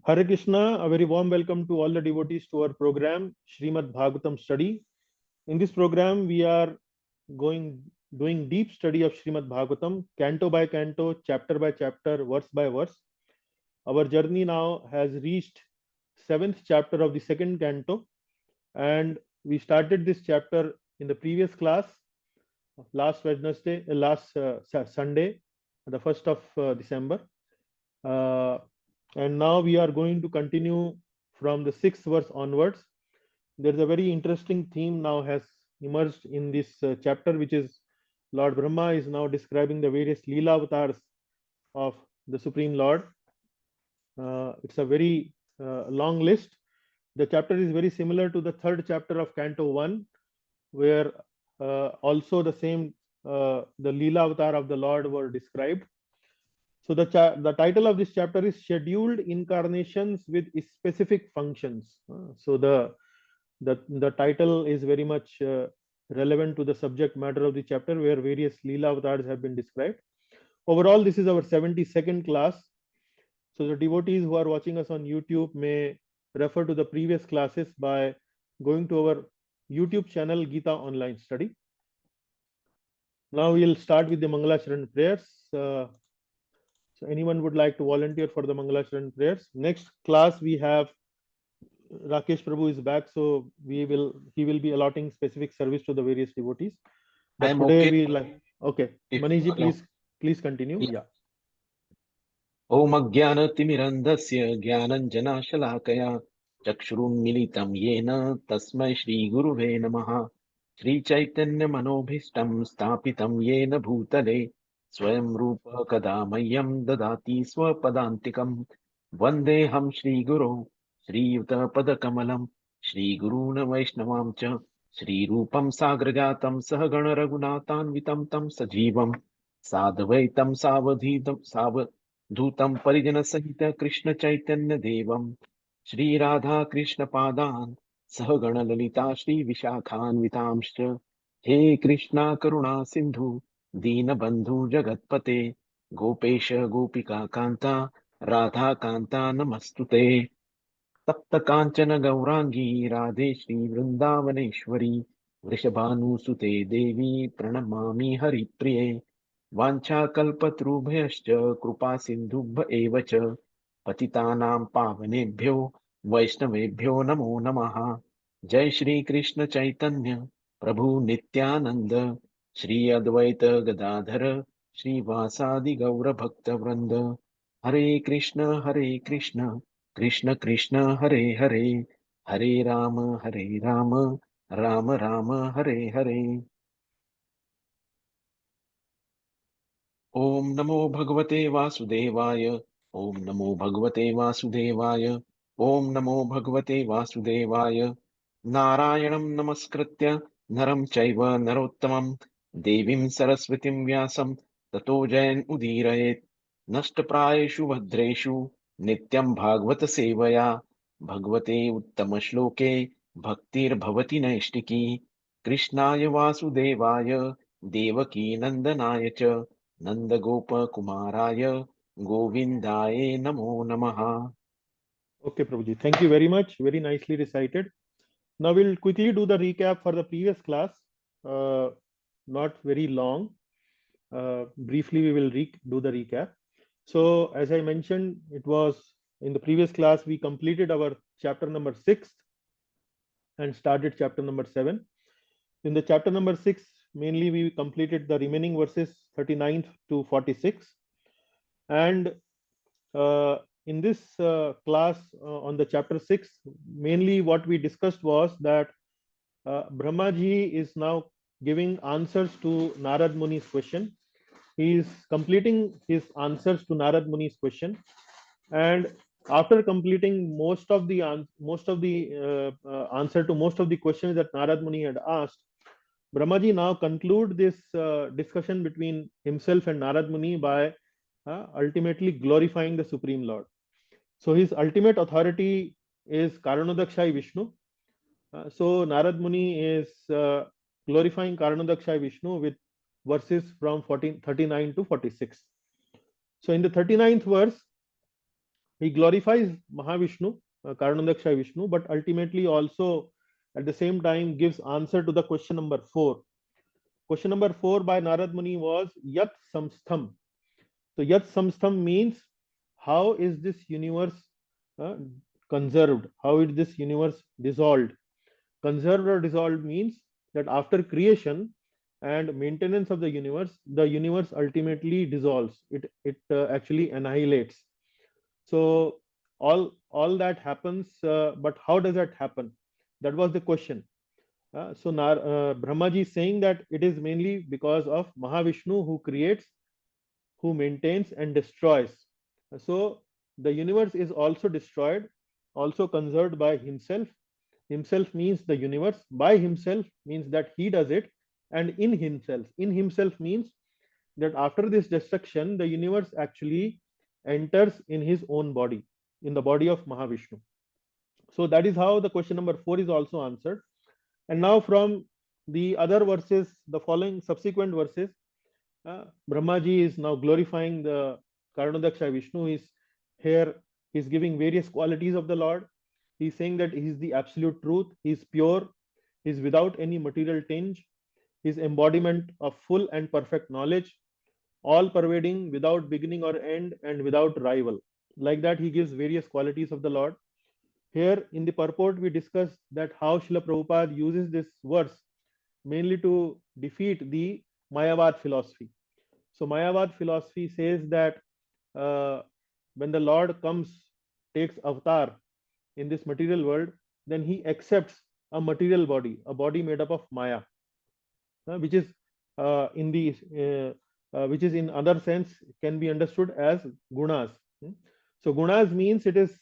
Hare Krishna, a very warm welcome to all the devotees to our program, Srimad Bhagavatam study. In this program, we are doing deep study of Srimad Bhagavatam, canto by canto, chapter by chapter, verse by verse. Our journey now has reached seventh chapter of the second canto, and we started this chapter in the previous class, last Sunday, the 1st of December. Uh, and now we are going to continue from the sixth verse onwards. There's a very interesting theme now has emerged in this chapter, which is Lord Brahma is now describing the various Leela avatars of the Supreme Lord. It's a very long list. The chapter is very similar to the third chapter of Canto 1, where also the same the Leela avatar of the Lord were described. So the title of this chapter is Scheduled Incarnations with Specific Functions. So the title is very much relevant to the subject matter of the chapter, where various Leela avatars have been described. Overall, this is our 72nd class. So the devotees who are watching us on YouTube may refer to the previous classes by going to our YouTube channel Gita Online Study. Now we'll start with the Mangalacharan prayers. So anyone would like to volunteer for the Mangalacharan prayers? Next class we have Rakesh Prabhu is back, so he will be allotting specific service to the various devotees. I But am today okay we like if Manishji, allow. please continue. Yeah. Yeah. ॐ अज्ञानतिमिरन्धस्य ज्ञानञ्जनाशलाकया चक्षुरुन्मिलितं येन तस्मै श्रीगुरुवे नमः। श्रीचैतन्यमनोभीष्टं स्थापितं येन भूतले स्वयं रूप कदा मह्यं ददाति स्वपदान्तिकम्। वन्देऽहं श्रीगुरो श्रीयुतपदकमलं श्रीगुरून् वैष्णवां च श्रीरूपं साग्रजातं सहगण रघुनाथान्वितं तं सजीवं साद्वैतं सावधूतं परिजनसहित कृष्ण चैतन्य देवं श्रीराधा कृष्ण पादान् सह गणललिता श्रीविशाखान्वितांश्च। हे कृष्णा करुणा सिन्धु दीनबन्धु जगत्पते गोपेश गोपिका कान्ता राधा कान्ता नमस्तुते। तप्त काञ्चन गौराङ्गी राधे श्रीवृन्दावनेश्वरी वृषभानुसुते देवी प्रणमामि हरिप्रिये। वाञ्छाकल्पतरुभ्यश्च कृपा सिन्धुभ्य एव च पतितानां पावनेभ्यो वैष्णवेभ्यो नमो नमः। जय श्री कृष्ण चैतन्य प्रभु नित्यानंद श्री अद्वैत गदाधर श्रीवासादि गौर भक्तवृंद। हरे कृष्ण कृष्ण कृष्ण हरे हरे, हरे राम राम राम हरे हरे। ॐ नमो भगवते वासुदेवाय, ॐ नमो भगवते वासुदेवाय, ॐ नमो भगवते वासुदेवाय। नारायणं नमस्कृत्य नरं चैव नरोत्तमं देवीं सरस्वतीं व्यासं ततो जयमुदीरयेत्। नष्टप्रायेषु भद्रेषु नित्यं भागवत सेवया भगवते उत्तमश्लोके भक्तिर्भवति नैष्टिकी। कृष्णाय वासुदेवाय देवकी नन्दनाय च नन्दगोपकुमाराय गोविन्दाय नमो नमः। Okay, Prabhuji. Thank you very much. Very nicely recited. Now we'll quickly do the recap for the previous class. Not very long. Briefly, we will do the recap. So, as I mentioned, it was in the previous class we completed our chapter number 6 and started chapter number 7. In the chapter number 6, mainly we completed the remaining verses 39th to 46. And in this class on the chapter 6, mainly what we discussed was that Brahmaji is now giving answers to Narad Muni's question. He is completing his answers to Narad Muni's question, and after completing most of the answer to most of the questions that Narad Muni had asked, Brahmaji now conclude this discussion between himself and Narad Muni by ultimately glorifying the Supreme Lord. So his ultimate authority is Karanodakshai Vishnu. So Narad Muni is glorifying Karanodakshai Vishnu with verses from 39 to 46. So in the 39th verse, he glorifies Mahavishnu, Karanadaksha Vishnu, but ultimately also at the same time gives answer to the question number 4. Question number 4 by Narad Muni was Yat Samstham. So Yat Samstham means how is this universe uh, conserved? How is this universe dissolved? Conserved or dissolved means that after creation and maintenance of the universe ultimately dissolves. It actually annihilates. So all that happens, but how does that happen? That was the question. Brahmaji is saying that it is mainly because of Mahavishnu who creates, who maintains and destroys. So the universe is also destroyed, also conserved by himself. Himself means the universe. By himself means that he does it, and in himself. In himself means that after this destruction, the universe actually enters in his own body, in the body of Mahavishnu. So that is how the question number 4 is also answered. And now from the other verses, the following subsequent verses, Brahmaji is now glorifying the Karanadaksha Vishnu. Is here, he's giving various qualities of the Lord. He's saying that he is the absolute truth, he is pure, he is without any material tinge, his embodiment of full and perfect knowledge, all pervading, without beginning or end, and without rival. Like that, he gives various qualities of the Lord. Here in the purport, we discussed that how Srila Prabhupada uses this verse mainly to defeat the Mayavad philosophy. So Mayavad philosophy says that uh, when the Lord comes, takes avatar in this material world, then he accepts a material body, a body made up of Maya, which is in the which is in other sense can be understood as gunas. So gunas means it is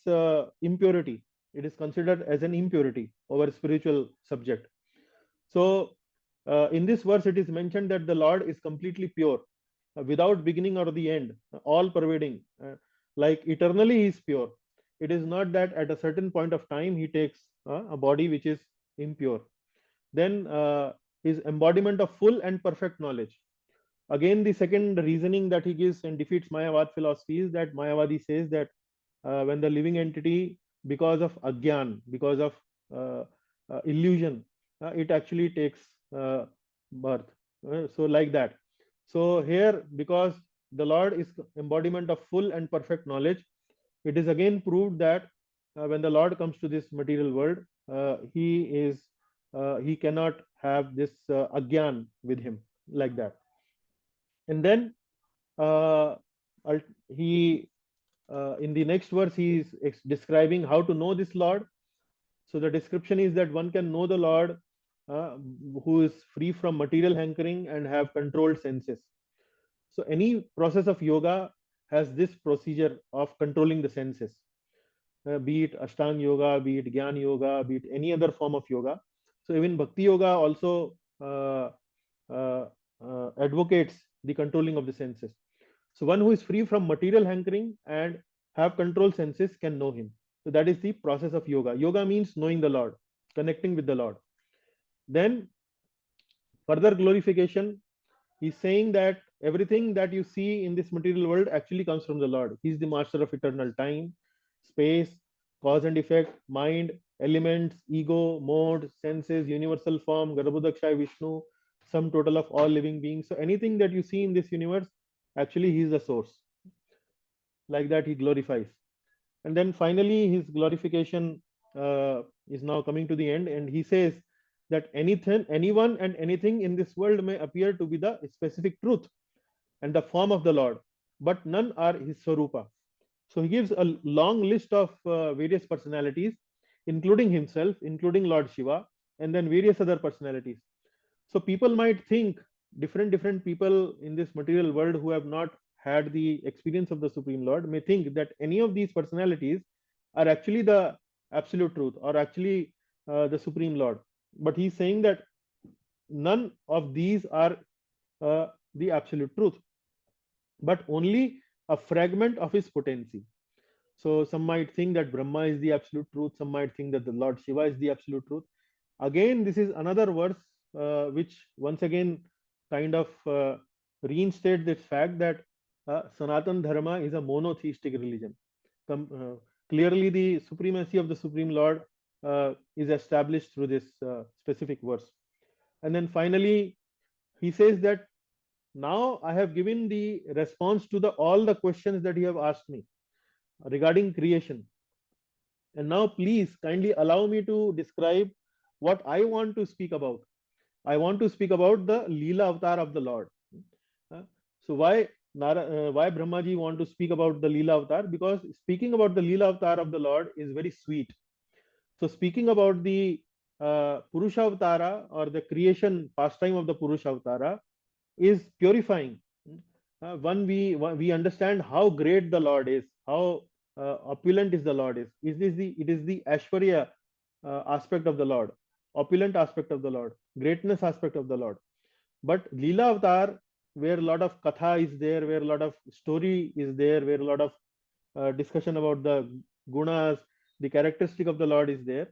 impurity. It is considered as an impurity over spiritual subject. So in this verse, it is mentioned that the Lord is completely pure, without beginning or the end, all pervading, like eternally he is pure. It is not that at a certain point of time he takes a body which is impure. Then his embodiment of full and perfect knowledge. Again, the second reasoning that he gives and defeats Mayavad philosophy is that Mayavadi says that when the living entity, because of agyan, because of uh, illusion, it actually takes birth. So like that. So here, because the Lord is embodiment of full and perfect knowledge, it is again proved that when the Lord comes to this material world, he cannot have this agyan with him, like that. And then uh, he in the next verse he is describing how to know this Lord. So the description is that one can know the Lord uh, who is free from material hankering and have controlled senses. So any process of yoga has this procedure of controlling the senses, be it Ashtanga yoga, be it Gyan yoga, be it any other form of yoga. So even Bhakti yoga also uh, advocates the controlling of the senses. So one who is free from material hankering and have control senses can know him. So that is the process of yoga. Yoga means knowing the Lord, connecting with the Lord. Then further glorification, he's saying that everything that you see in this material world actually comes from the Lord. He's the master of eternal time, space, cause and effect, mind, elements, ego, mode, senses, universal form, Garbhodakshay Vishnu, sum total of all living beings. So anything that you see in this universe, actually he is the source. Like that, he glorifies. And then finally, his glorification is now coming to the end, and he says that anything, anyone, and anything in this world may appear to be the specific truth and the form of the Lord, but none are his Swarupa. So he gives a long list of various personalities, including himself, including Lord Shiva, and then various other personalities. So people might think, different people in this material world who have not had the experience of the Supreme Lord may think that any of these personalities are actually the absolute truth or actually the Supreme Lord. But he's saying that none of these are the absolute truth, but only a fragment of his potency. So some might think that Brahma is the absolute truth, some might think that the Lord Shiva is the absolute truth. Again, this is another verse which once again kind of reinstates this fact that Sanatan Dharma is a monotheistic religion. clearly the supremacy of the Supreme Lord is established through this specific verse. And then finally, he says that now I have given the response to all the questions that you have asked me regarding creation. And now please kindly allow me to describe what I want to speak about. I want to speak about the Leela avatar of the Lord. Uh, So why Brahmaji want to speak about the Leela avatar? Because speaking about the Leela avatar of the Lord is very sweet. So speaking about the Purusha avatara or the creation pastime of the Purusha avatara is purifying. One we understand how great the Lord is, how opulent is the Lord is. It is the Ashwarya aspect of the Lord, opulent aspect of the Lord, greatness aspect of the Lord. But Leela Avatar, where a lot of katha is there, where a lot of story is there, where a lot of discussion about the gunas, the characteristic of the Lord is there,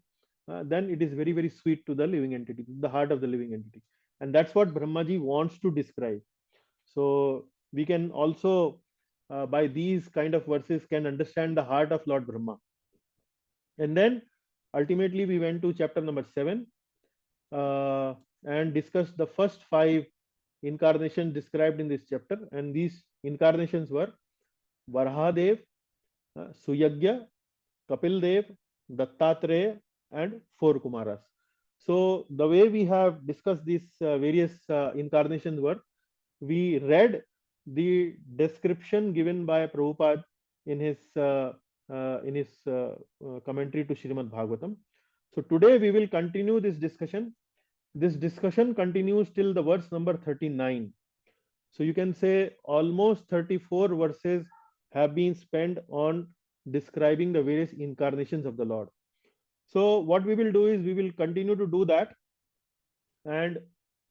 then it is very, very sweet to the living entity, the heart of the living entity. And that's what Brahmaji wants to describe. So we can also, by these kind of verses, can understand the heart of Lord Brahma. And then ultimately we went to chapter number 7 and discussed the first 5 incarnations described in this chapter. And these incarnations were Varahadev, Suyagya, Kapil Dev, Dattatreya, and 4 Kumaras. So the way we have discussed these various incarnations were, we read the description given by Prabhupada in his commentary to Srimad Bhagavatam. So today we will continue this discussion. This discussion continues till the verse number 39. So you can say almost 34 verses have been spent on describing the various incarnations of the Lord. So what we will do is we will continue to do that, and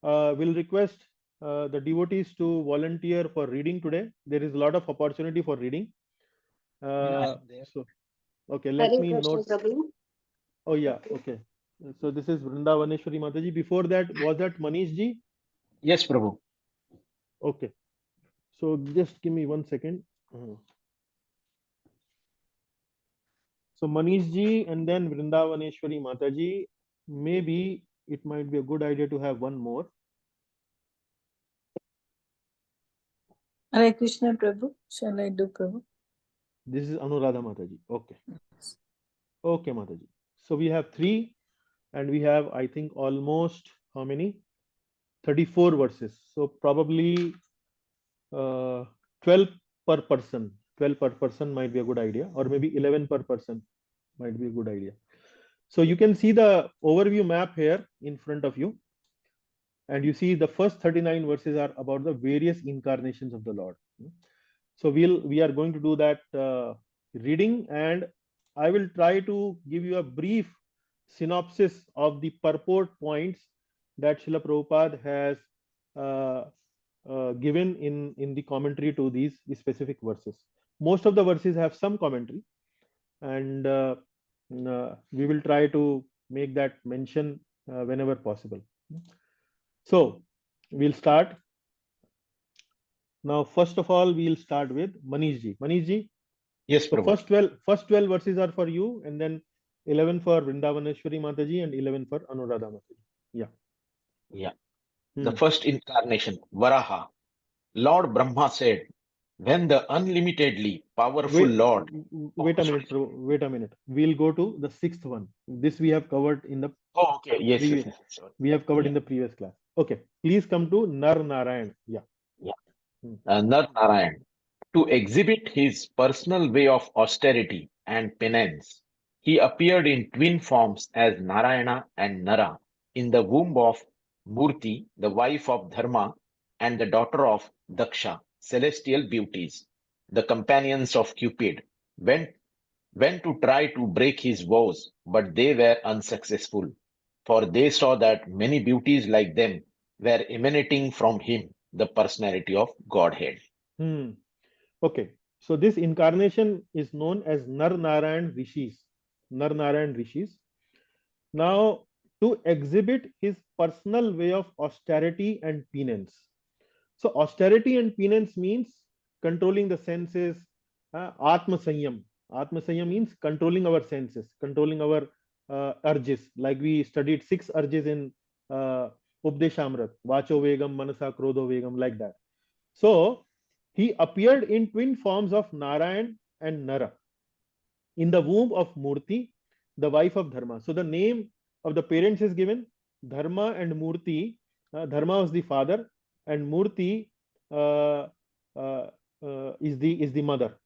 will request the devotees to volunteer for reading today. There is a lot of opportunity for reading. So okay, let Hare me Krishna, note. Prabhu. Oh yeah, okay. So this is Vrindavaneshwari Mataji. Before that, was that Manish ji? Yes, Prabhu. Okay. So just give me 1 second. So Manish ji and then Vrindavaneshwari Mataji. Maybe it might be a good idea to have one more. Hare Krishna, Prabhu. Shall I do, Prabhu? This is Anuradha Mataji. Okay. Okay, Mataji. So we have 3, and we have, I think, almost how many? 34 verses. So probably 12 per person. 12 per person might be a good idea, or maybe 11 per person might be a good idea. So you can see the overview map here in front of you. And you see the first 39 verses are about the various incarnations of the Lord. So we are going to do that reading, and I will try to give you a brief synopsis of the purport points that Srila Prabhupada has given in the commentary to these specific verses. Most of the verses have some commentary, and we will try to make that mention whenever possible. So we'll start. Now, first of all, we'll start with Manish ji. Manish ji, Yes, so Prabhu. first 12 verses are for you, and then 11 for Vrindavaneshwari Mataji and 11 for Anuradha Mataji. Yeah. Yeah. Hmm. The first incarnation, Varaha. Lord Brahma said, when the unlimitedly powerful Wait, Lord. wait a Sorry. minute, Prabhu. Wait a minute. We'll go to the 6th one. This we have covered in the Oh, okay. Yes. previous. Sorry. We have covered Yeah. in the previous class. Okay. Please come to Nar Narayan. Yeah. Yeah. Hmm. Nar Narayan. To exhibit his personal way of austerity and penance, he appeared in twin forms as Narayana and Nara in the womb of Murti, the wife of Dharma, and the daughter of Daksha, celestial beauties. The companions of Cupid went to try to break his vows, but they were unsuccessful, for they saw that many beauties like them were emanating from him, the personality of Godhead. Hmm. Okay. So this incarnation is known as Nar Narayan Rishis. Nar Narayan Rishis. Now, to exhibit his personal way of austerity and penance. So, austerity and penance means controlling the senses, Atma Sanyam. Atma Sanyam means controlling our senses, controlling our urges. Like we studied 6 urges in Updeshamrat, Vacho Vegam, Manasa, Krodho Vegam, like that. So he appeared in twin forms of Narayan and Nara in the womb of Murti, the wife of Dharma. So the name of the parents is given Dharma and Murti. Dharma was the father, and Murti uh, uh, is the mother.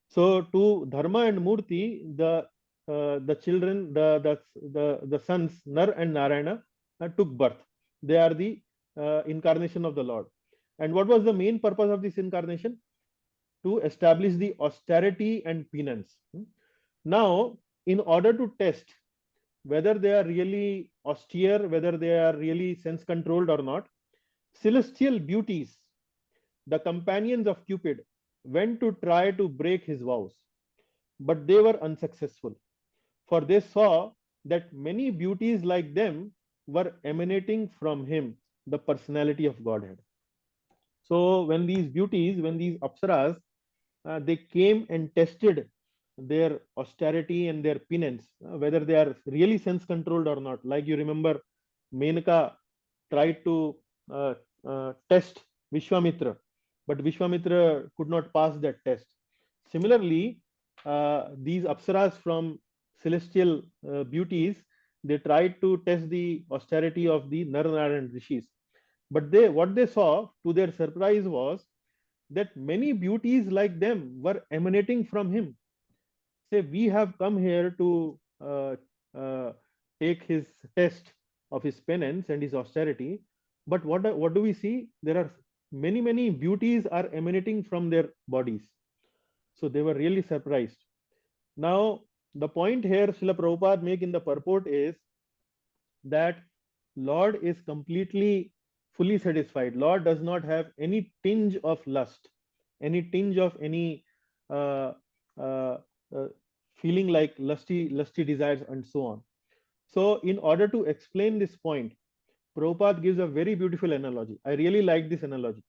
So to Dharma and Murti, the children, the sons Nar and Narayana took birth. They are the incarnation of the Lord. And what was the main purpose of this incarnation? To establish the austerity and penance. Now, in order to test whether they are really austere, whether they are really sense controlled or not, celestial beauties, the companions of Cupid, went to try to break his vows, but they were unsuccessful, for they saw that many beauties like them were emanating from him, the personality of Godhead. So when these beauties, when these apsaras, they came and tested their austerity and their penance, whether they are really sense controlled or not. Like you remember, Menaka tried to test Vishwamitra, but Vishwamitra could not pass that test. Similarly, these apsaras from celestial beauties, they tried to test the austerity of the Naranaran rishis. But what they saw, to their surprise, was that many beauties like them were emanating from him. Say, we have come here to uh, take his test of his penance and his austerity, but what do we see? There are many beauties are emanating from their bodies. So they were really surprised. Now, the point here Srila Prabhupada make in the purport is that Lord is completely fully satisfied. Lord does not have any tinge of lust, any tinge of any uh, uh, uh, feeling like lusty desires and so on. So in order to explain this point, Prabhupada gives a very beautiful analogy. I really like this analogy.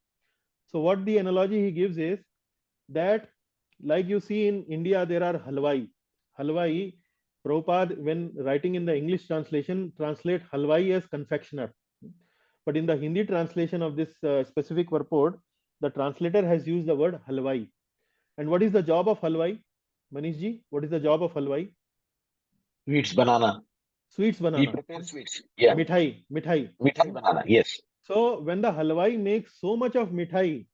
So what the analogy he gives is that, like you see in India, there are halwai. Halwai, Prabhupada, when writing in the English translation, translate halwai as confectioner. But in the Hindi translation of this specific purport, the translator has used the word halwai. And what is the job of halwai? Manish ji, what is the job of halwai? Sweets banana. Sweets He banana. prepares sweets. Yeah. Mithai. Mithai banana. Yes. So when the halwai makes so much of mithai,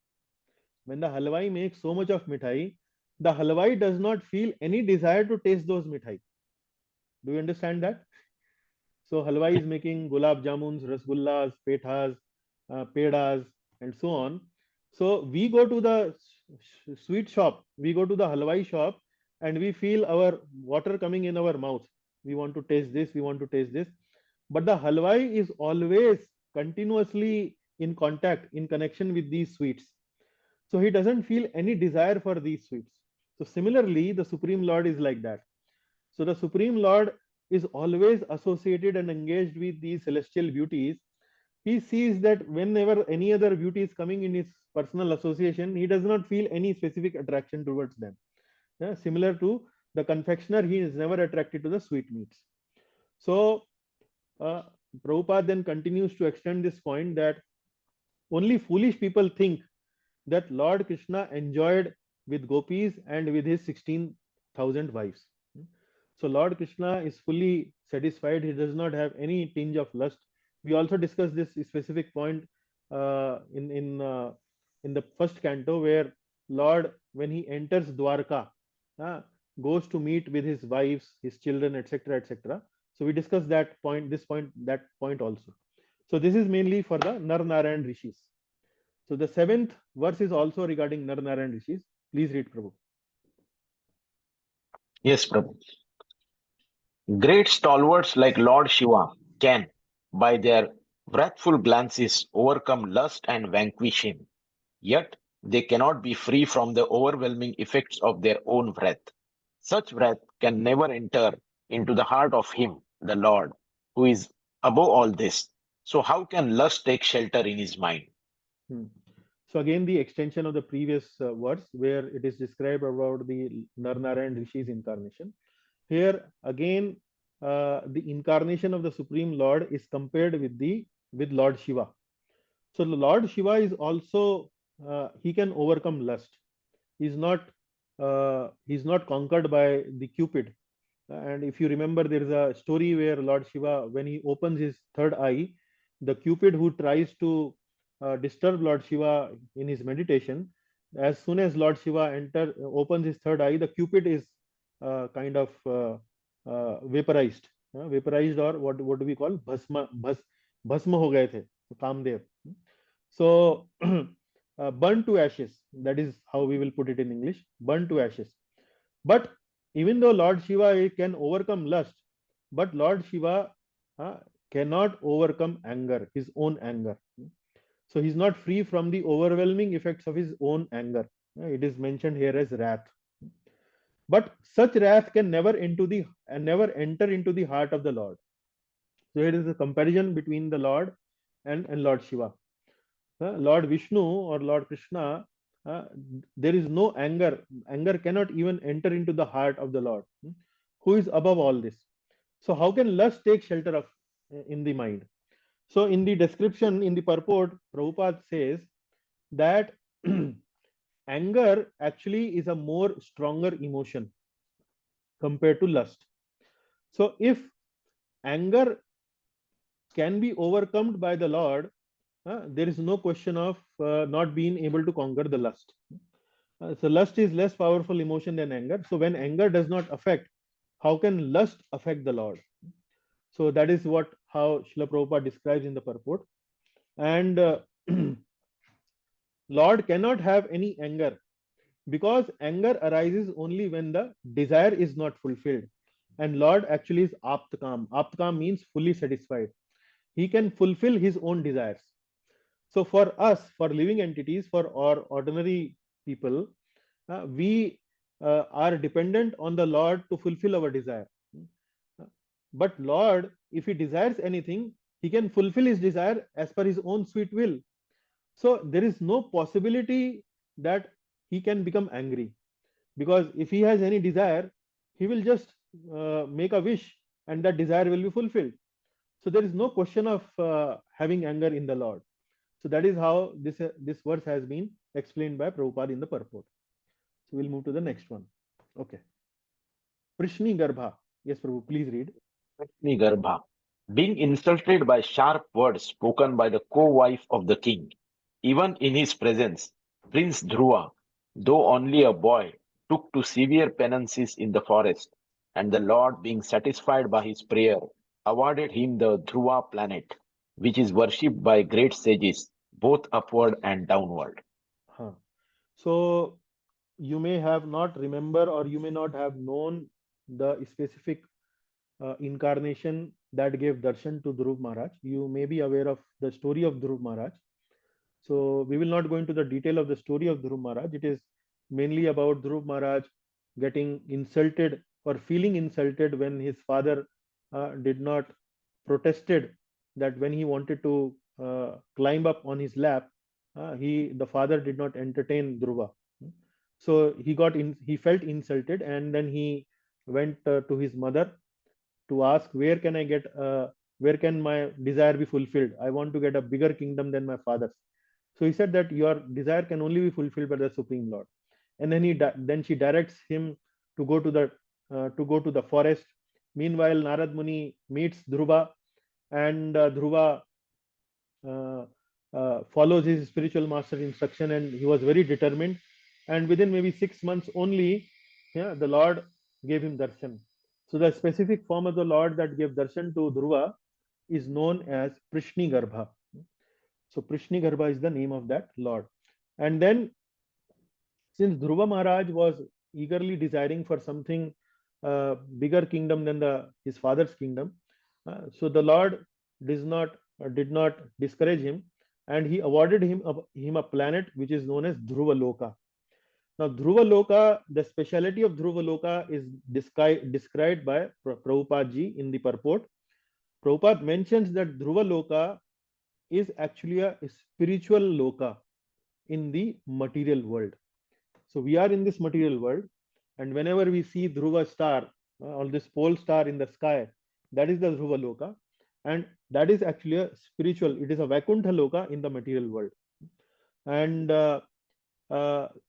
when the halwai makes so much of mithai, the halwai does not feel any desire to taste those mithai. Do you understand that? So halwai is making gulab jamuns, rasgullas, pethas, pedas, and so on. So we go to the sweet shop, we go to the halwai shop, and we feel our water coming in our mouth. We want to taste this, we want to taste this. But the halwai is always continuously in contact, in connection with these sweets. So he doesn't feel any desire for these sweets. So similarly, the Supreme Lord is like that. So the Supreme Lord is always associated and engaged with these celestial beauties. He sees that whenever any other beauty is coming in his personal association, he does not feel any specific attraction towards them. Yeah, similar to the confectioner, he is never attracted to the sweetmeats. So uh, Prabhupada then continues to extend this point that only foolish people think that Lord Krishna enjoyed with gopis and with his 16,000 wives. So Lord Krishna is fully satisfied. He does not have any tinge of lust. We also discussed this specific point in the first canto, where Lord, when he enters Dwarka, uh, goes to meet with his wives, his children, etc., etc. So we discussed that point, this point, that point also. So this is mainly for the Nar Narayan Rishis. So the 7th verse is also regarding Nar Narayan Rishis. Please read, Prabhu. Yes, Prabhu. Great stalwarts like Lord Shiva can, by their wrathful glances, overcome lust and vanquish him. Yet they cannot be free from the overwhelming effects of their own wrath. Such wrath can never enter into the heart of him, the Lord, who is above all this. So how can lust take shelter in his mind? So again, the extension of the previous words where it is described about the Narnarayan Rishi's incarnation. Here again, the incarnation of the Supreme Lord is compared with Lord Shiva. So the Lord Shiva is also he can overcome lust. He's not conquered by the Cupid. And if you remember, there is a story where Lord Shiva, when he opens his third eye, the Cupid who tries to disturb Lord Shiva in his meditation, as soon as Lord Shiva opens his third eye, the Cupid is kind of vaporized, or what do we call bhasma ho gaye the, Kamdev. So burn to ashes. That is how we will put it in English. Burn to ashes. But even though Lord Shiva can overcome lust, but Lord Shiva uh, cannot overcome anger, his own anger. So he's not free from the overwhelming effects of his own anger. It is mentioned here as wrath. But such wrath can never enter into the heart of the Lord. So here is a comparison between the Lord and Lord Shiva. Lord Vishnu or Lord Krishna, uh, there is no anger. Anger cannot even enter into the heart of the Lord, who is above all this. So how can lust take shelter of in the mind? So in the description, in the purport, Prabhupada says that anger actually is a more stronger emotion compared to lust. So if anger can be overcome by the Lord, there is no question of not being able to conquer the lust. So lust is less powerful emotion than anger. So when anger does not affect, how can lust affect the Lord? So that is what how Srila Prabhupada describes in the purport. And Lord cannot have any anger because anger arises only when the desire is not fulfilled. And Lord actually is aptkam. Aptkam means fully satisfied. He can fulfill his own desires. So for us, for living entities, for our ordinary people, we are dependent on the Lord to fulfill our desire. But Lord, if he desires anything, he can fulfill his desire as per his own sweet will. So there is no possibility that he can become angry, because if he has any desire, he will just make a wish and that desire will be fulfilled. So there is no question of having anger in the Lord. So that is how this verse has been explained by Prabhupada in the purport. So we'll move to the next one. Okay. Prishni Garbha. Yes, Prabhu, please read. Garbha, being insulted by sharp words spoken by the co-wife of the king. Even in his presence, Prince Dhruva, though only a boy, took to severe penances in the forest, and the Lord, being satisfied by his prayer, awarded him the Dhruva planet, which is worshipped by great sages, both upward and downward. Huh. So you may have not remember, or you may not have known the specific incarnation that gave darshan to Dhruv Maharaj. You may be aware of the story of Dhruv Maharaj. So we will not go into the detail of the story of Dhruv Maharaj. It is mainly about Dhruv Maharaj getting insulted or feeling insulted when his father did not protested that when he wanted to climb up on his lap, the father did not entertain Dhruva. So he felt insulted, and then he went to his mother to ask, where can my desire be fulfilled? I want to get a bigger kingdom than my father's. So he said that your desire can only be fulfilled by the Supreme Lord. And then she directs him to go to the forest. Meanwhile, Narad Muni meets Dhruva, and Dhruva follows his spiritual master's instruction, and he was very determined. And within maybe 6 months only, yeah, the Lord gave him darshan. So the specific form of the Lord that gave darshan to Dhruva is known as Prishni Garbha. So Prishni Garbha is the name of that Lord. And then, since Dhruva Maharaj was eagerly desiring for something bigger kingdom than his father's kingdom, so the Lord did not discourage him, and he awarded him a planet which is known as Dhruva Loka. Now, Dhruva Loka, the speciality of Dhruva Loka is described by Prabhupada ji in the purport. Prabhupada mentions that Dhruva Loka is actually a spiritual Loka. in the material world. So we are in this material world, and whenever we see Dhruva star or this pole star in the sky, that is the Dhruva Loka, and that is actually a spiritual. It is a Vaikuntha Loka in the material world. And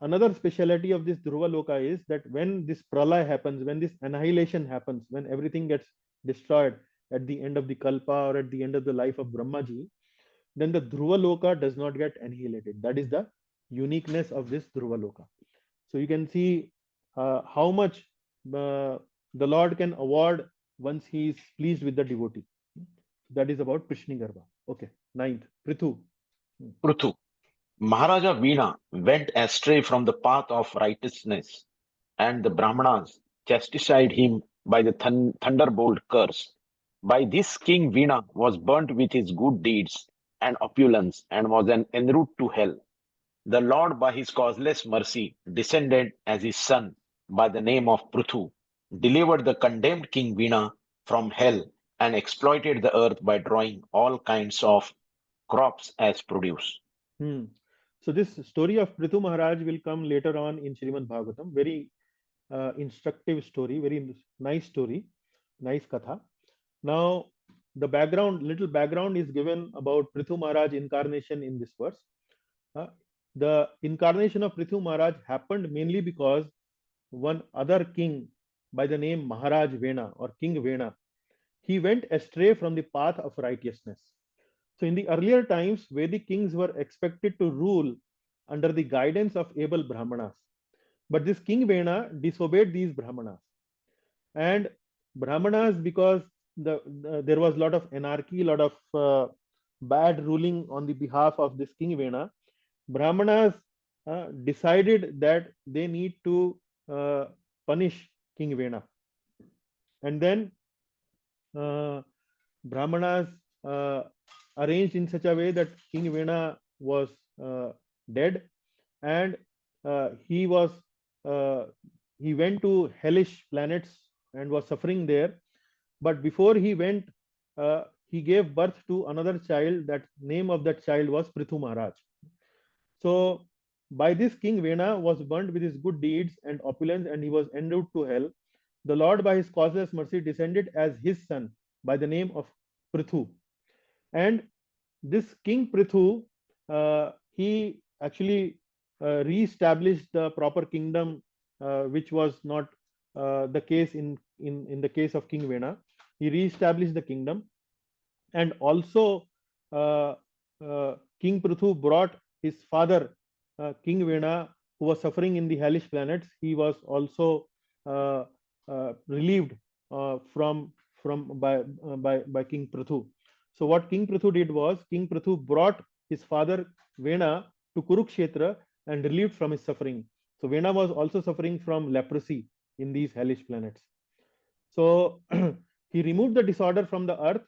another speciality of this Dhruva Loka is that when this pralay happens, when this annihilation happens, when everything gets destroyed at the end of the Kalpa or at the end of the life of Brahmaji, then the Dhruva Loka does not get annihilated. That is the uniqueness of this Dhruva Loka. So you can see how much the Lord can award once he is pleased with the devotee. That is about Prishnigarbha. Okay, ninth, Prithu. Pruthu. Maharaja Veena went astray from the path of righteousness, and the Brahmanas chastised him by the thunderbolt curse. By this King Veena was burnt with his good deeds and opulence and was en route to hell. The Lord, by his causeless mercy, descended as his son by the name of Pruthu, delivered the condemned King Veena from hell, and exploited the earth by drawing all kinds of crops as produce. Hmm. So this story of Prithu Maharaj will come later on in Srimad Bhagavatam. Very instructive story, very nice story, nice katha. Now, the background, little background is given about Prithu Maharaj incarnation in this verse. The incarnation of Prithu Maharaj happened mainly because one other king by the name Maharaj Vena or King Vena, he went astray from the path of righteousness. So in the earlier times, Vedic kings were expected to rule under the guidance of able Brahmanas. But this King Vena disobeyed these Brahmanas. And Brahmanas, because there was a lot of anarchy, a lot of bad ruling on the behalf of this King Vena, Brahmanas decided that they need to punish King Vena. And then Brahmanas arranged in such a way that King Vena was dead, and he was he went to hellish planets and was suffering there. But before he went, he gave birth to another child. That name of that child was Prithu Maharaj. So by this King Vena was burnt with his good deeds and opulence, and he was en route to hell. The Lord, by his causeless mercy, descended as his son by the name of Prithu. And this King Prithu, he actually re-established the proper kingdom, which was not the case in the case of King Vena. He re-established the kingdom, and also King Prithu brought his father, King Vena, who was suffering in the hellish planets. He was also relieved from by King Prithu. So what King Prithu did was, King Prithu brought his father Vena to Kurukshetra and relieved from his suffering. So Vena was also suffering from leprosy in these hellish planets. So he removed the disorder from the earth,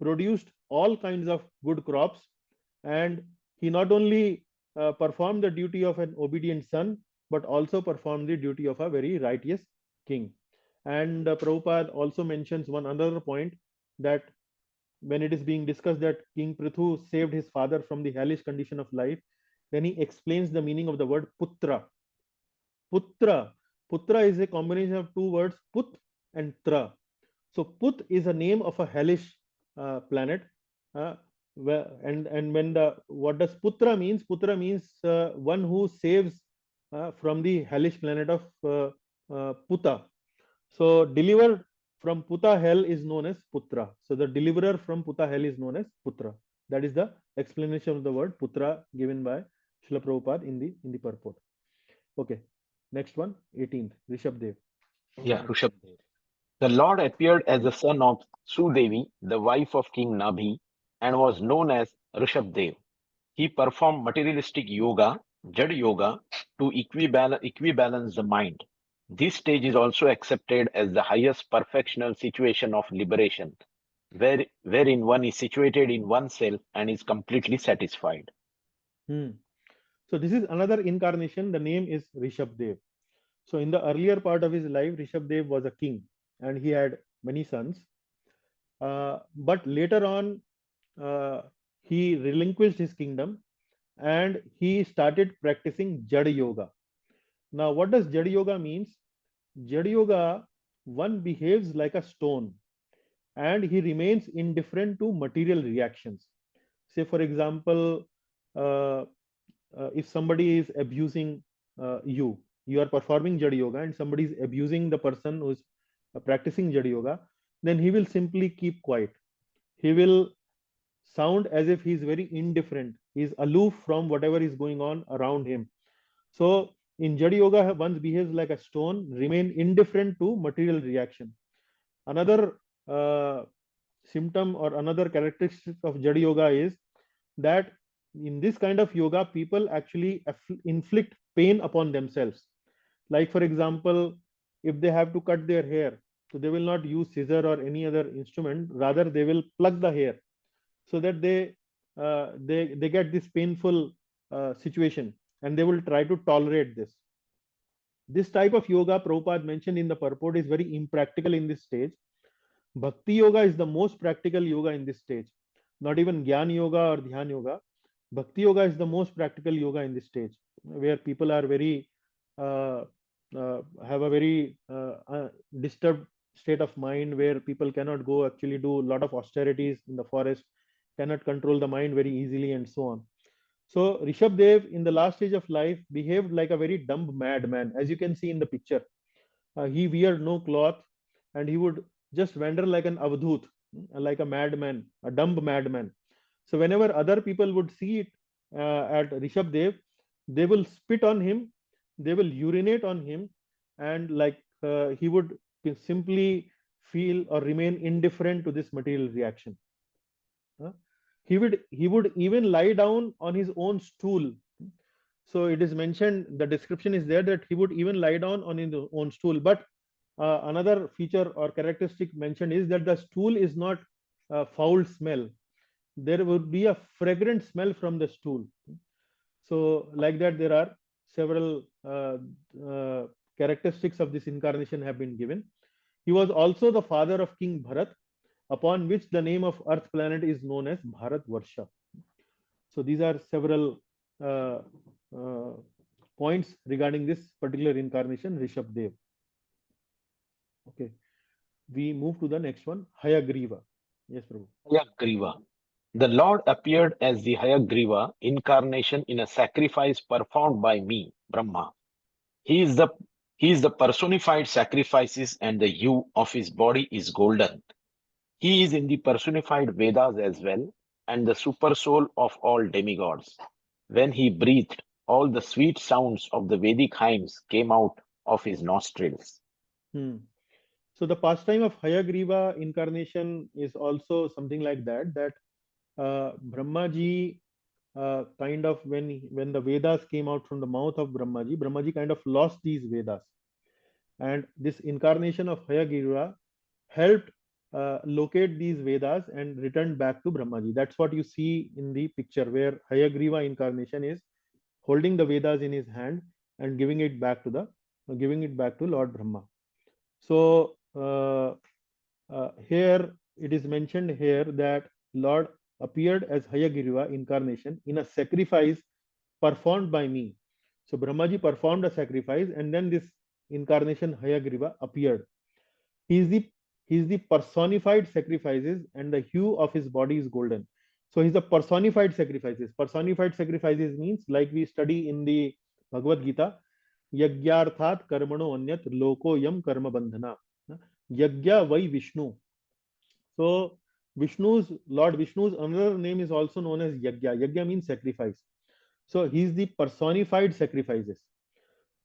produced all kinds of good crops, and he not only performed the duty of an obedient son, but also performed the duty of a very righteous king. And Prabhupada also mentions one other point, that when it is being discussed that King Prithu saved his father from the hellish condition of life, then he explains the meaning of the word putra. Putra. Putra is a combination of two words, put and tra. So Put is a name of a hellish planet. And when the what does Putra means? Putra means one who saves from the hellish planet of Puta. So delivered from Puta hell is known as Putra. So the deliverer from Puta hell is known as Putra. That is the explanation of the word Putra given by Srila Prabhupada in the purport. Okay, next one, 18th, Rishabdev. Yeah, Rishabdev. The Lord appeared as the son of Sudevi, the wife of King Nabhi, and was known as Rishabdev. He performed materialistic yoga, Jad yoga, to equibalance the mind. This stage is also accepted as the highest perfectional situation of liberation, wherein one is situated in oneself and is completely satisfied. So this is another incarnation. The name is Rishabdev. So in the earlier part of his life, Rishabdev was a king and he had many sons. But later on, he relinquished his kingdom and he started practicing Jada Yoga. Now, what does Jada Yoga means? Jada Yoga, one behaves like a stone and he remains indifferent to material reactions. Say, for example, uh, if somebody is abusing you are performing Jada Yoga and somebody is abusing the person who is practicing Jada Yoga, then he will simply keep quiet. He will sound as if he is very indifferent. He is aloof from whatever is going on around him. So in Jada Yoga, one behaves like a stone, remain indifferent to material reaction. Another symptom or another characteristic of Jada Yoga is that in this kind of yoga, people actually inflict pain upon themselves. Like, for example, if they have to cut their hair, so they will not use scissor or any other instrument, rather, they will pluck the hair so that they get this painful situation and they will try to tolerate this. This type of yoga, Prabhupada mentioned in the purport, is very impractical in this stage. Bhakti yoga is the most practical yoga in this stage. Not even Gyan yoga or Dhyan yoga. Bhakti yoga is the most practical yoga in this stage, where people are very uh, have a very disturbed state of mind, where people cannot go actually do a lot of austerities in the forest, cannot control the mind very easily, and so on. So Rishabh Dev in the last stage of life behaved like a very dumb madman, as you can see in the picture. He wear no cloth and he would just wander like an avadhut, like a madman, a dumb madman. So whenever other people would see it at Rishabh Dev, they will spit on him, they will urinate on him, and like he would simply feel or remain indifferent to this material reaction. Uh, he would even lie down on his own stool. So it is mentioned, the description is there that he would even lie down on his own stool. But another feature or characteristic mentioned is that the stool is not foul smell. There would be a fragrant smell from the stool. So like that, there are several characteristics of this incarnation have been given. He was also the father of King Bharat, upon which the name of Earth planet is known as Bharat Varsha. So these are several uh, uh, points regarding this particular incarnation, Rishabh Dev. Okay, we move to the next one, Hayagriva. Yes, Prabhu. Hayagriva. The Lord appeared as the Hayagriva incarnation in a sacrifice performed by me, Brahma. He is the he is the personified sacrifices and the hue of his body is golden. He is in the personified Vedas as well and the super soul of all demigods. When he breathed, all the sweet sounds of the Vedic hymns came out of his nostrils. Hmm. So the pastime of Hayagriva incarnation is also something like that. That Brahmaji kind of when the Vedas came out from the mouth of Brahmaji, Brahmaji kind of lost these Vedas, and this incarnation of Hayagriva helped locate these Vedas and returned back to Brahmaji. That's what you see in the picture where Hayagriva incarnation is holding the Vedas in his hand and giving it back to Lord Brahma. So here it is mentioned here that Lord appeared as Hayagriva incarnation in a sacrifice performed by me. So Brahmaji performed a sacrifice and then this incarnation Hayagriva appeared. He is the personified sacrifices and the hue of his body is golden. So he's the personified sacrifices. Personified sacrifices means, like we study in the Bhagavad Gita, Yagyarthat karmano anyat loko yam karma bandhana. Yagya vai Vishnu. So Lord Vishnu's another name is also known as Yagya. Yagya means sacrifice. So he's the personified sacrifices.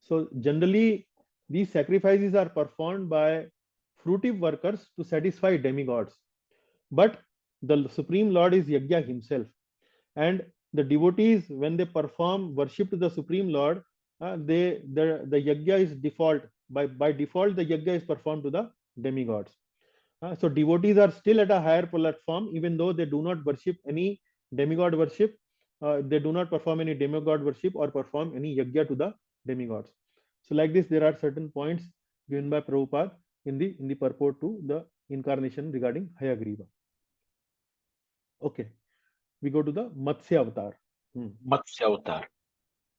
So generally, these sacrifices are performed by fruitive workers to satisfy demigods. But the Supreme Lord is Yagya himself. And the devotees, when they perform worship to the Supreme Lord, the Yagya is default. By default, the Yagya is performed to the demigods. So devotees are still at a higher platform, even though they do not worship any demigod worship. They do not perform any demigod worship or perform any yagya to the demigods. So like this, there are certain points given by Prabhupada in the purport to the incarnation regarding Hayagriva. Okay, we go to the Matsya avatar. Matsya Avatar.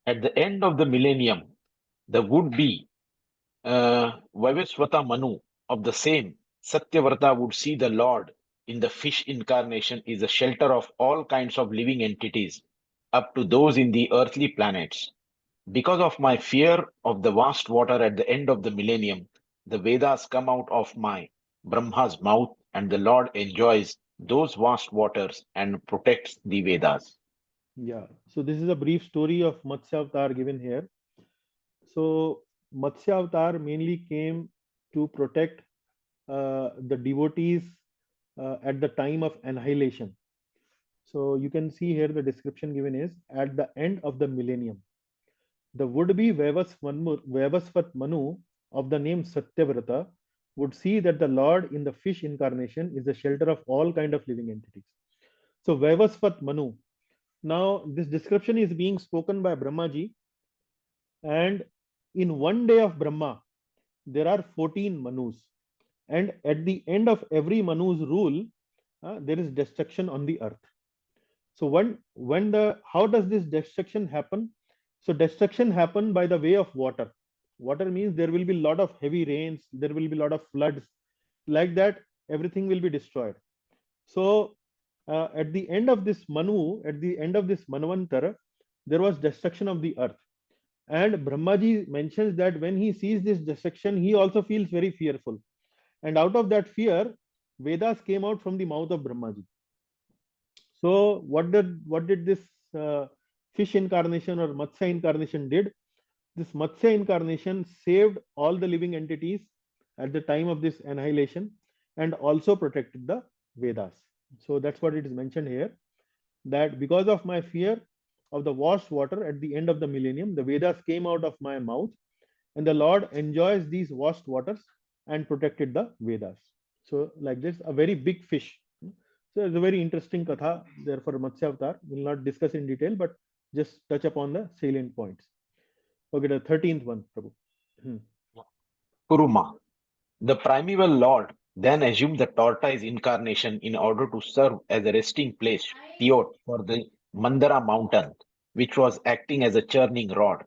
At the end of the millennium, the would-be Vaivasvata Manu of the same Satyavrata would see the Lord in the fish incarnation is a shelter of all kinds of living entities, up to those in the earthly planets. Because of my fear of the vast water at the end of the millennium, the Vedas come out of my Brahma's mouth, and the Lord enjoys those vast waters and protects the Vedas. Yeah. So this is a brief story of Matsya Avatar given here. So Matsya Avatar mainly came to protect the devotees at the time of annihilation. So you can see here the description given is at the end of the millennium. The would-be Vaivasvat Manu of the name Satyavrata would see that the Lord in the fish incarnation is the shelter of all kind of living entities. So Vaivasvat Manu. Now this description is being spoken by Brahmaji, and in one day of Brahma, there are 14 Manus. And at the end of every Manu's rule, there is destruction on the earth. So how does this destruction happen? So destruction happen by the way of water. Water means there will be a lot of heavy rains, there will be a lot of floods. Like that, everything will be destroyed. So at the end of this Manu, at the end of this Manvantara, there was destruction of the earth. And Brahmaji mentions that when he sees this destruction, he also feels very fearful. And out of that fear, Vedas came out from the mouth of Brahmaji. So what did this fish incarnation or Matsya incarnation did? This Matsya incarnation saved all the living entities at the time of this annihilation and also protected the Vedas. So that's what it is mentioned here, that because of my fear of the washed water at the end of the millennium, the Vedas came out of my mouth, and the Lord enjoys these washed waters and protected the Vedas. So, like this, a very big fish. So, it's a very interesting katha. Therefore, Matsya Avatar will not discuss in detail, but just touch upon the salient points. Okay, the 13th one, Prabhu. Kuruma. The primeval Lord then assumed the tortoise incarnation in order to serve as a resting place, Teot, for the Mandara mountain, which was acting as a churning rod.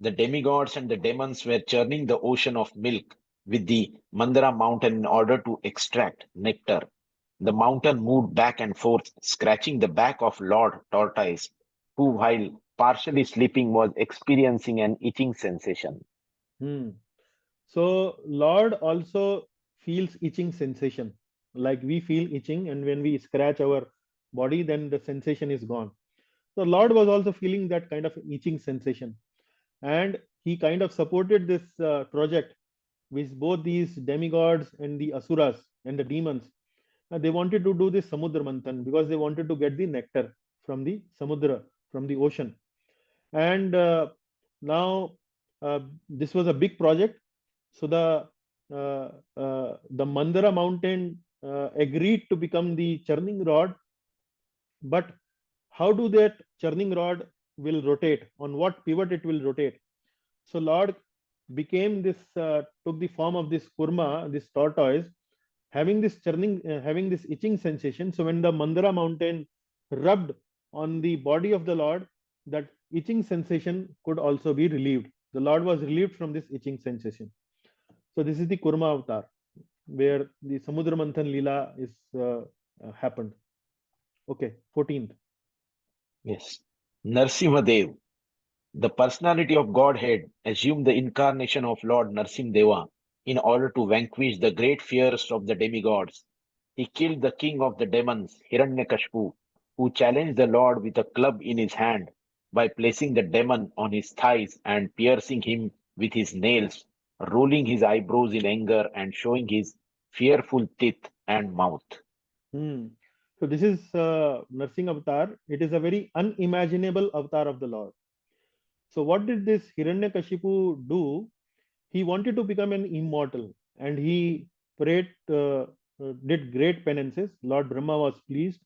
The demigods and the demons were churning the ocean of milk with the Mandara mountain in order to extract nectar. The mountain moved back and forth, scratching the back of Lord Tortoise, who, while partially sleeping, was experiencing an itching sensation. Hmm. So Lord also feels itching sensation, like we feel itching, and when we scratch our body, then the sensation is gone. So Lord was also feeling that kind of itching sensation, and he kind of supported this project with both these demigods and the asuras and the demons. They wanted to do this Samudra Manthan because they wanted to get the nectar from the Samudra, from the ocean. And now this was a big project. So the Mandara mountain agreed to become the churning rod, but how do that churning rod will rotate? On what pivot it will rotate? So Lord became this, took the form of this kurma, this tortoise, having this churning, having this itching sensation. So when the Mandara mountain rubbed on the body of the Lord, that itching sensation could also be relieved. The Lord was relieved from this itching sensation. So this is the Kurma avatar, where the Samudra Manthan Leela is happened. Okay, 14th. Yes. Narsimhadev, the personality of Godhead, assumed the incarnation of Lord Narsimdeva in order to vanquish the great fears of the demigods. He killed the king of the demons, Hiranyakashipu, who challenged the Lord with a club in his hand by placing the demon on his thighs and piercing him with his nails, rolling his eyebrows in anger and showing his fearful teeth and mouth. Hmm. So this is Narsing avatar. It is a very unimaginable avatar of the Lord. So what did this Hiranyakashipu do? He wanted to become an immortal, and he prayed, did great penances. Lord Brahma was pleased,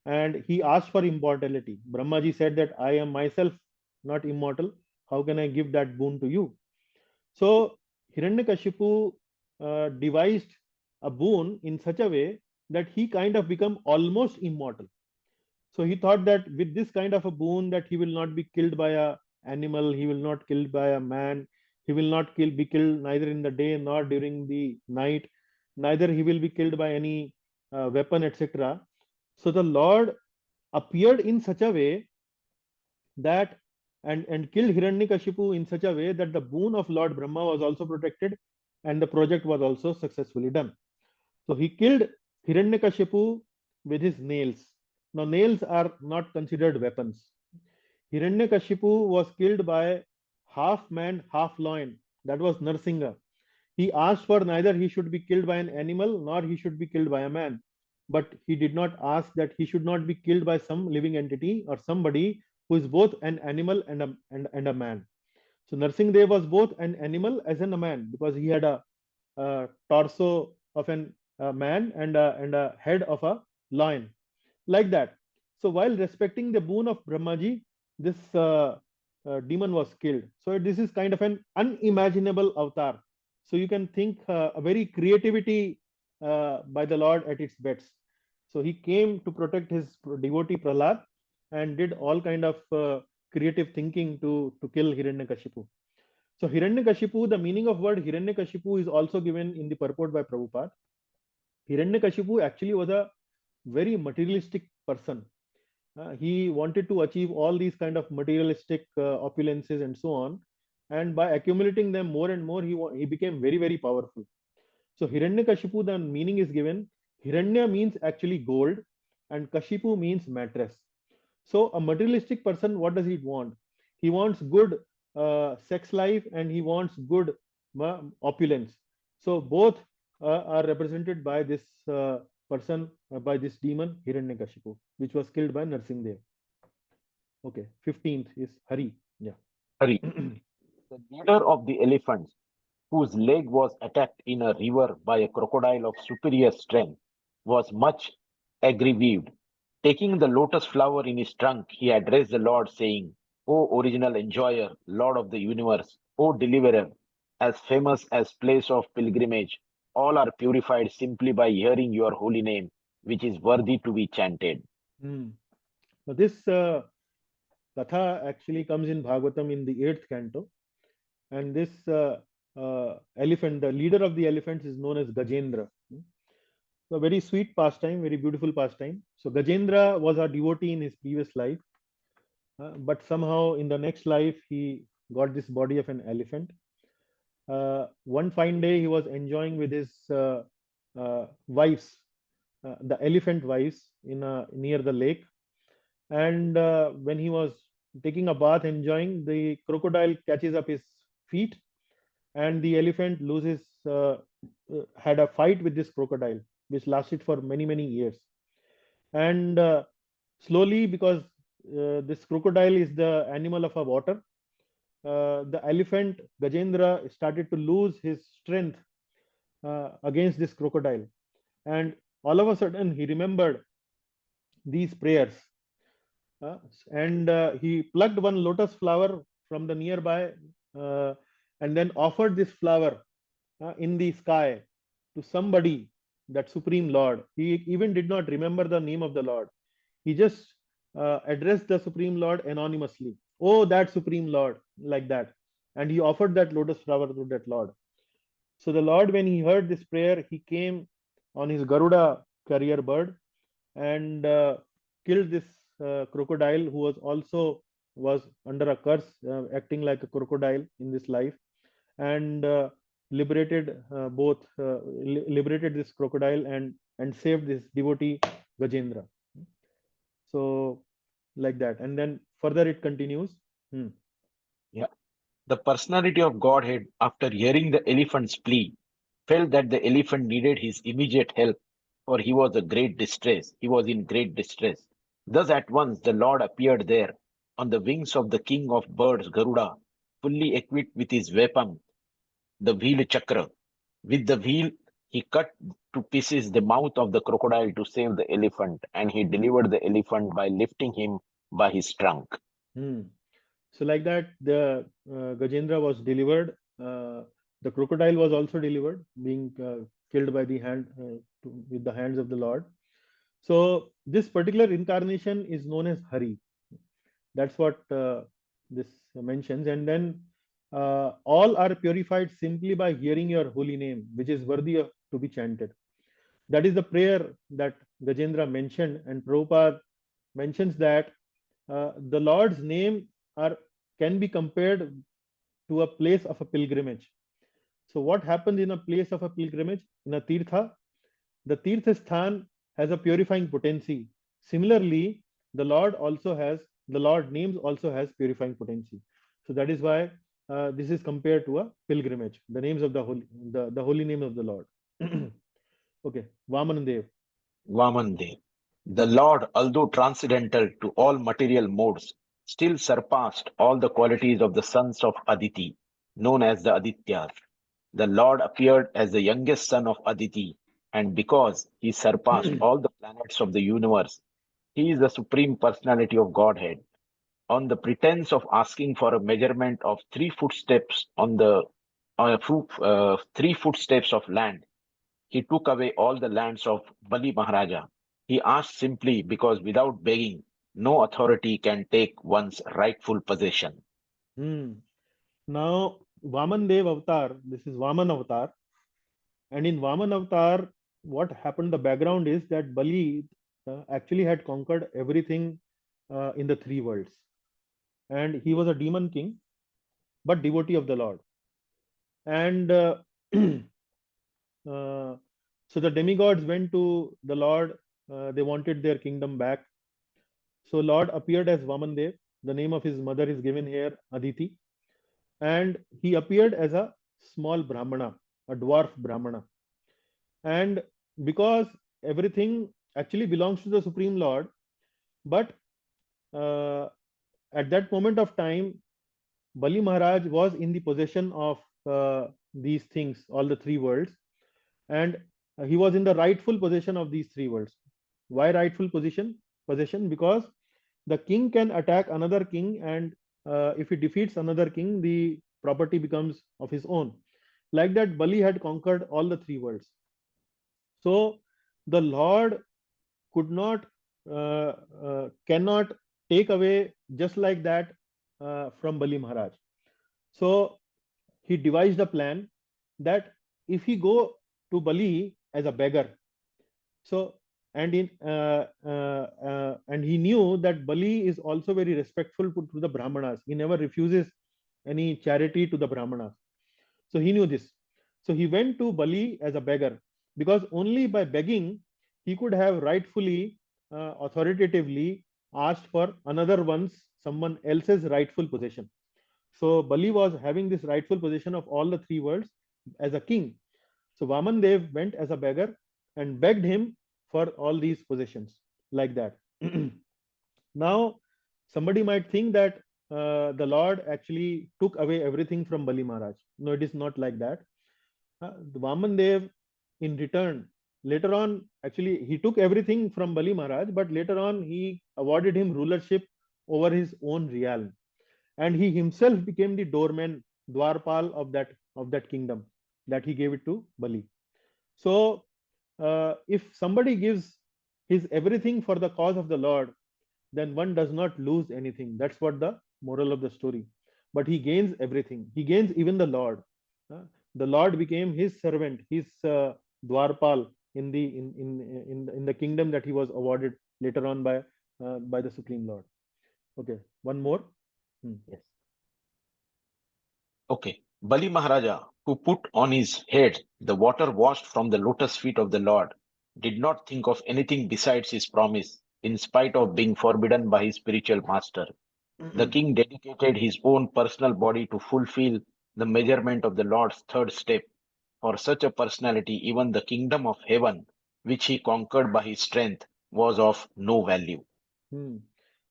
and he asked for immortality. Brahmaji said that I am myself not immortal. How can I give that boon to you? So Hiranyakashipu devised a boon in such a way that he kind of become almost immortal. So he thought that with this kind of a boon, that he will not be killed by a animal, he will not killed by a man, he will not be killed neither in the day nor during the night, neither he will be killed by any weapon, etc. So the Lord appeared in such a way that and killed Hiranyakashipu in such a way that the boon of Lord Brahma was also protected and the project was also successfully done. So he killed Hiranyakashipu with his nails. Now nails are not considered weapons. Hiranyakashipu was killed by half man, half lion. That was Narsinga. He asked for neither he should be killed by an animal nor he should be killed by a man. But he did not ask that he should not be killed by some living entity or somebody who is both an animal and a man. So Narsingh Dev was both an animal as in a man because he had a torso of an man and a head of a lion, like that. So while respecting the boon of Brahmaji, this demon was killed. So this is kind of an unimaginable avatar. So you can think a very creativity by the Lord at its best. So he came to protect his devotee Prahlad and did all kind of creative thinking to kill Hiranyakashipu. So Hiranyakashipu, the meaning of word Hiranyakashipu is also given in the purport by Prabhupada. Hiranyakashipu actually was a very materialistic person. He wanted to achieve all these kind of materialistic opulences and so on. And by accumulating them more and more, he became very, very powerful. So Hiranyakashipu, the meaning is given. Hiranya means actually gold and Kashipu means mattress. So a materialistic person, what does he want? He wants good sex life and he wants good opulence. So both are represented by this person, by this demon Hiranyakashipu, which was killed by Narsinghdev. Okay, 15th is Hari. Yeah. Hari, the leader of the elephants, whose leg was attacked in a river by a crocodile of superior strength, was much aggrieved. Taking the lotus flower in his trunk, he addressed the Lord, saying, O original enjoyer, Lord of the universe, O deliverer, as famous as place of pilgrimage, all are purified simply by hearing your holy name, which is worthy to be chanted. Hmm. Now this Katha actually comes in Bhagavatam in the 8th canto. And this elephant, the leader of the elephants, is known as Gajendra. So a very sweet pastime, very beautiful pastime. So Gajendra was a devotee in his previous life, but somehow in the next life he got this body of an elephant. One fine day he was enjoying with his wives, the elephant wives, near the lake. And when he was taking a bath, enjoying, the crocodile catches up his feet and the elephant had a fight with this crocodile which lasted for many years. And slowly, because this crocodile is the animal of a water, the elephant Gajendra started to lose his strength against this crocodile. And all of a sudden he remembered these prayers, uh, and he plucked one lotus flower from the nearby, uh, and then offered this flower in the sky to somebody, that Supreme Lord. He even did not remember the name of the Lord. He just addressed the Supreme Lord anonymously. Oh, that Supreme Lord, like that. And he offered that lotus flower to that Lord. So the Lord, when he heard this prayer, he came on his Garuda carrier bird and killed this crocodile who was under a curse, acting like a crocodile in this life, and liberated this crocodile and saved this devotee Gajendra. So like that, and then further it continues. Yeah. The personality of Godhead, after hearing the elephant's plea, felt that the elephant needed his immediate help, for he was in great distress. He was in great distress. Thus at once the Lord appeared there, on the wings of the king of birds, Garuda, fully equipped with his weapon, the wheel chakra. With the wheel, he cut to pieces the mouth of the crocodile to save the elephant, and he delivered the elephant by lifting him by his trunk. Hmm. So like that, the Gajendra was delivered. The crocodile was also delivered, being killed by the hand with the hands of the Lord. So this particular incarnation is known as Hari. That's what this mentions. And then all are purified simply by hearing your holy name, which is worthy of to be chanted. That is the prayer that Gajendra mentioned, and Prabhupada mentions that the Lord's name are can be compared to a place of a pilgrimage. So what happens in a place of a pilgrimage, in a tirtha? The tirtha sthan has a purifying potency. Similarly, the Lord names also has purifying potency. So that is why this is compared to a pilgrimage. The names of the holy name of the Lord. Okay, Vaman Dev. Vamandev. The Lord, although transcendental to all material modes, still surpassed all the qualities of the sons of Aditi, known as the Adityas. The Lord appeared as the youngest son of Aditi, and because he surpassed all the planets of the universe, he is the supreme personality of Godhead. On the pretense of asking for a measurement of 3 footsteps on 3 footsteps of land, he took away all the lands of Bali Maharaja. He asked simply because without begging, no authority can take one's rightful possession. Hmm. Now, Vaman Dev avatar, this is Vaman avatar. And in Vaman avatar, what happened, the background is that Bali actually had conquered everything in the three worlds. And he was a demon king, but devotee of the Lord. And so the demigods went to the Lord. They wanted their kingdom back. So Lord appeared as Vamandev. The name of his mother is given here, Aditi. And he appeared as a small Brahmana, a dwarf Brahmana. And because everything actually belongs to the Supreme Lord, but uh, at that moment of time, Bali Maharaj was in the possession of these things, all the three worlds, and he was in the rightful possession of these three worlds. Why rightful possession? Because the king can attack another king, and if he defeats another king, the property becomes of his own. Like that, Bali had conquered all the three worlds. So the Lord could not, cannot take away just like that from Bali Maharaj. So he devised a plan that if he go to Bali as a beggar, so and he knew that Bali is also very respectful to the Brahmanas. He never refuses any charity to the Brahmanas. So he knew this. So he went to Bali as a beggar because only by begging he could have rightfully, authoritatively asked for someone else's rightful possession. So Bali was having this rightful possession of all the three worlds as a king. So Vaman Dev went as a beggar and begged him for all these possessions like that. Now, somebody might think that the Lord actually took away everything from Bali Maharaj. No, it is not like that. The Vaman Dev, in return, later on, actually, he took everything from Bali Maharaj, but later on, he awarded him rulership over his own realm, and he himself became the doorman, Dwarpal of that kingdom that he gave it to Bali. So, if somebody gives his everything for the cause of the Lord, then one does not lose anything. That's what the moral of the story. But he gains everything. He gains even the Lord. Uh, the Lord became his servant, his Dwarpal in the kingdom that he was awarded later on by the Supreme Lord. Okay, one more. Yes. Okay. Bali Maharaja, who put on his head the water washed from the lotus feet of the Lord, did not think of anything besides his promise, in spite of being forbidden by his spiritual master. The king dedicated his own personal body to fulfill the measurement of the Lord's third step. For such a personality, even the kingdom of heaven, which he conquered by his strength, was of no value. Hmm.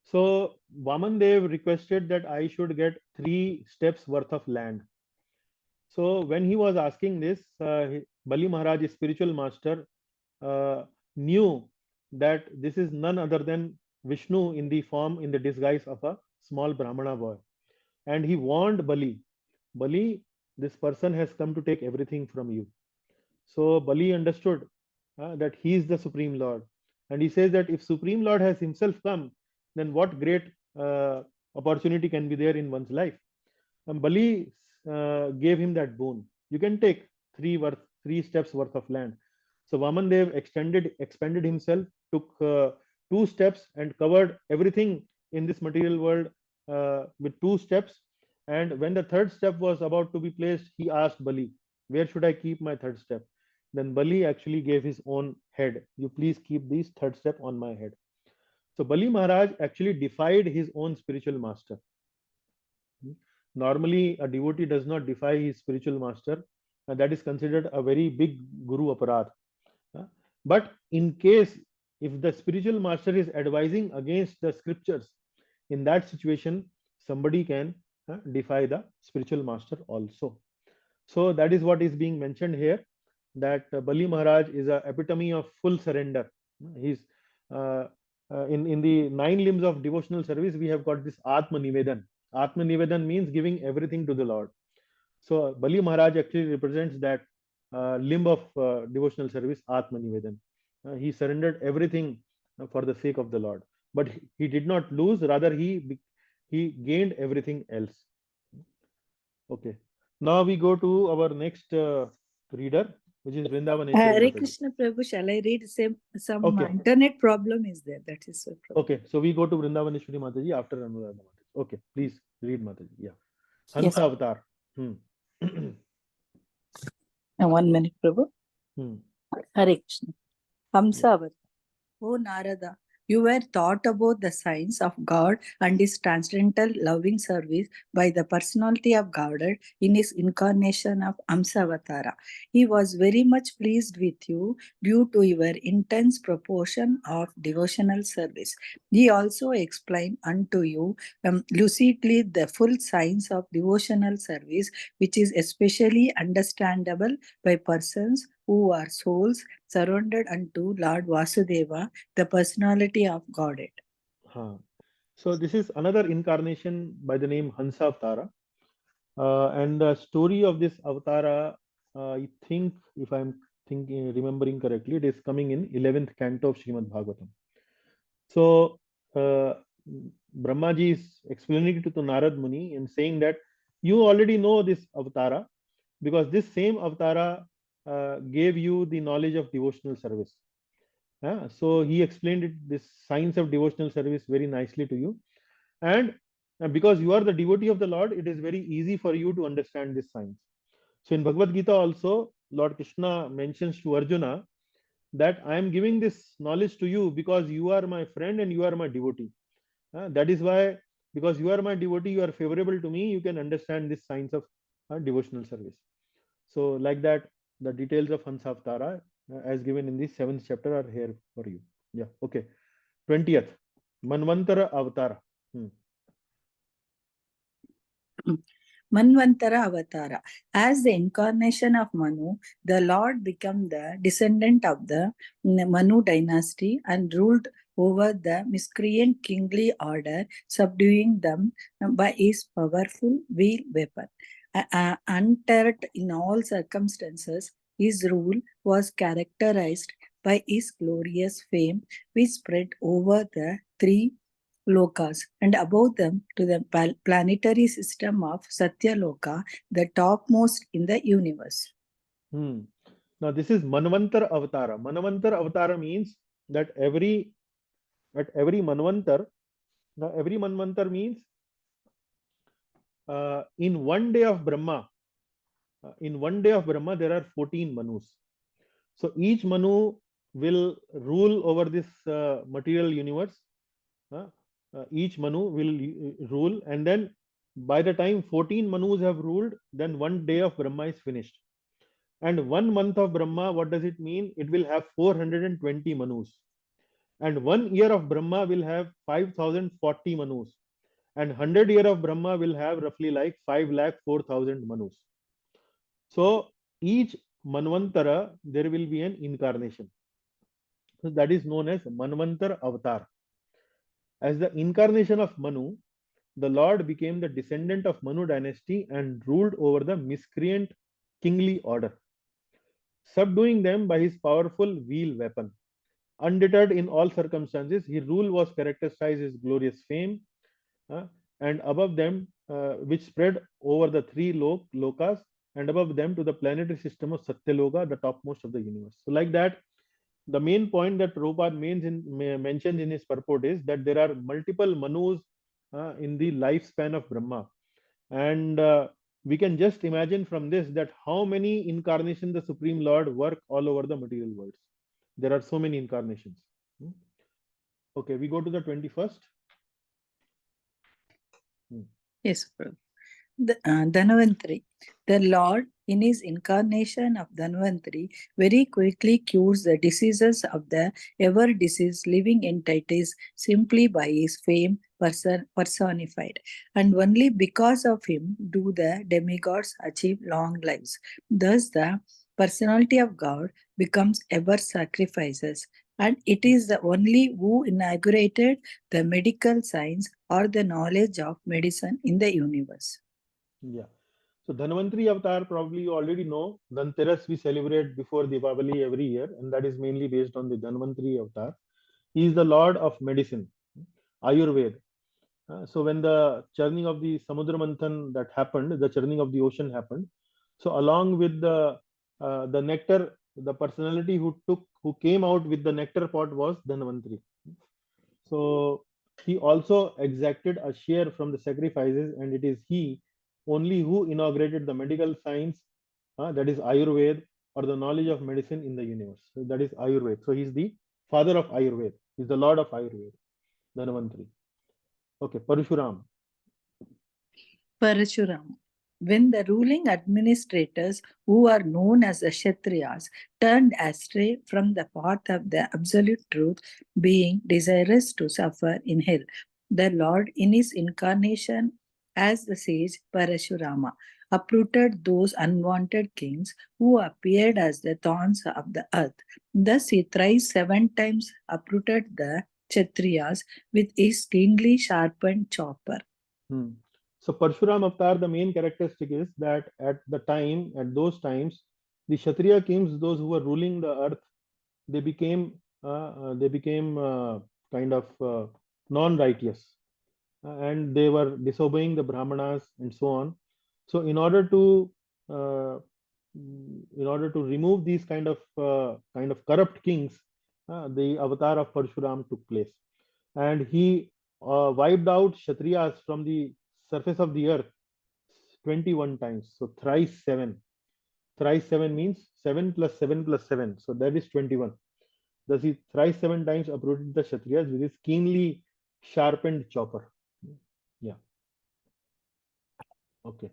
So Vaman Dev requested that I should get 3 steps worth of land. So when he was asking this, Bali Maharaj, his spiritual master, knew that this is none other than Vishnu in the disguise of a small Brahmana boy. And he warned Bali, Bali, this person has come to take everything from you. So Bali understood that he is the Supreme Lord. And he says that if Supreme Lord has himself come, then what great opportunity can be there in one's life? And Bali gave him that boon. You can take three steps worth of land. So Vaman Dev expanded himself, took 2 steps and covered everything in this material world with 2 steps. And when the third step was about to be placed, he asked Bali, "Where should I keep my third step?" Then Bali actually gave his own head. "You please keep this third step on my head." So Bali Maharaj actually defied his own spiritual master. Normally, a devotee does not defy his spiritual master, and that is considered a very big guru aparadh. Uh, But in case if the spiritual master is advising against the scriptures, in that situation, somebody can defy the spiritual master also. So that is what is being mentioned here, that Bali Maharaj is a epitome of full surrender. He's in the 9 limbs of devotional service, we have got this Atma Nivedan. Atma Nivedan means giving everything to the Lord. So Bali Maharaj actually represents that limb of devotional service, Atma Nivedan. He surrendered everything for the sake of the Lord, but he did not lose. Rather, he gained everything else. Okay. Now we go to our next reader, which is Vrindavaneshwari Hare Mataji. Krishna Prabhu, shall I read some Okay. internet problem is there? That is so Prabhu. Okay. So we go to Vrindavaneshwari Mataji after Anuradha Mataji. Okay. Please read Mataji. Yeah. Yes. Hansa Avatar. 1 minute, Prabhu. Hare Krishna. Hamsa Avatar. O Narada, you were taught about the science of God and his transcendental loving service by the personality of Godhead in his incarnation of Amsavatara. He was very much pleased with you due to your intense proportion of devotional service. He also explained unto you lucidly the full science of devotional service, which is especially understandable by persons who are souls surrounded unto Lord Vasudeva, the personality of Godhead. So this is another incarnation by the name Hansa Avatara. And the story of this Avatara, I think, if I'm remembering correctly, it is coming in 11th canto of Srimad Bhagavatam. So Brahmaji is explaining it to Narad Muni and saying that you already know this Avatara because this same Avatara gave you the knowledge of devotional service. So he explained this science of devotional service very nicely to you. And because you are the devotee of the Lord, it is very easy for you to understand this science. So in Bhagavad Gita also, Lord Krishna mentions to Arjuna that I am giving this knowledge to you because you are my friend and you are my devotee. That is why, because you are my devotee, you are favorable to me, you can understand this science of devotional service. So like that, the details of Hansa Avatara as given in the 7th chapter are here for you. Yeah, okay. 20th, Manvantara Avatara. Manvantara Avatara. As the incarnation of Manu, the Lord became the descendant of the Manu dynasty and ruled over the miscreant kingly order, subduing them by his powerful wheel weapon. Untethered in all circumstances, his rule was characterized by his glorious fame, which spread over the 3 lokas and above them to the planetary system of Satyaloka, the topmost in the universe. Now this is Manvantar Avatara. Manvantar Avatara means that every Manvantar, now every Manvantar means in one day of Brahma, there are 14 Manus. So each Manu will rule over this material universe. Each Manu will rule, and then by the time 14 Manus have ruled, then one day of Brahma is finished. And 1 month of Brahma, what does it mean? It will have 420 Manus. And 1 year of Brahma will have 5040 Manus. And 100 year of Brahma will have roughly like 5,04,000 Manus. So each Manvantara, there will be an incarnation. So that is known as Manvantar Avatar. As the incarnation of Manu, the Lord became the descendant of Manu dynasty and ruled over the miscreant kingly order, subduing them by his powerful wheel weapon. Undeterred in all circumstances, his rule was characterized his glorious fame, uh, and above them, which spread over the three lokas, and above them to the planetary system of Satyaloka, the topmost of the universe. So, like that, the main point that Prabhupada mentions in his purport is that there are multiple Manus in the lifespan of Brahma. And we can just imagine from this that how many incarnations the Supreme Lord work all over the material worlds. There are so many incarnations. Okay, we go to the 21st. Yes, Prabhu. Dhanvantari. The Lord, in his incarnation of Dhanvantari, very quickly cures the diseases of the ever-diseased living entities simply by his fame personified. And only because of him do the demigods achieve long lives. Thus, the personality of God becomes ever sacrifices. And it is the only who inaugurated the medical science or the knowledge of medicine in the universe. Yeah. So Dhanvantari Avatar, probably you already know. Dhanteras we celebrate before Diwali every year, and that is mainly based on the Dhanvantari Avatar. He is the Lord of medicine, Ayurveda. So when the churning of the Samudra Manthan that happened, the churning of the ocean happened. So along with the nectar, the personality who came out with the nectar pot was Dhanvantari. So he also exacted a share from the sacrifices, and it is he only who inaugurated the medical science, that is Ayurveda, or the knowledge of medicine in the universe. So that is Ayurveda. So he's the father of Ayurveda. He's the Lord of Ayurveda, Dhanvantari. Okay, Parashuram. Parashuram. When the ruling administrators, who are known as the Kshatriyas, turned astray from the path of the absolute truth, being desirous to suffer in hell, the Lord, in his incarnation as the sage Parashurama, uprooted those unwanted kings who appeared as the thorns of the earth. Thus, he thrice 7 times uprooted the Kshatriyas with his keenly sharpened chopper. So Parshuram Avatar, the main characteristic is that at those times, the Kshatriya kings, those who were ruling the earth, they became kind of non-righteous, and they were disobeying the Brahmanas and so on. So uh, in order to remove these kind of corrupt kings, the avatar of Parshuram took place, and he wiped out Kshatriyas from the surface of the earth 21 times. So thrice 7. Thrice 7 means 7 plus 7 plus 7. So that is 21. Thus he thrice 7 times uprooted the Kshatriyas with his keenly sharpened chopper. Yeah. Okay.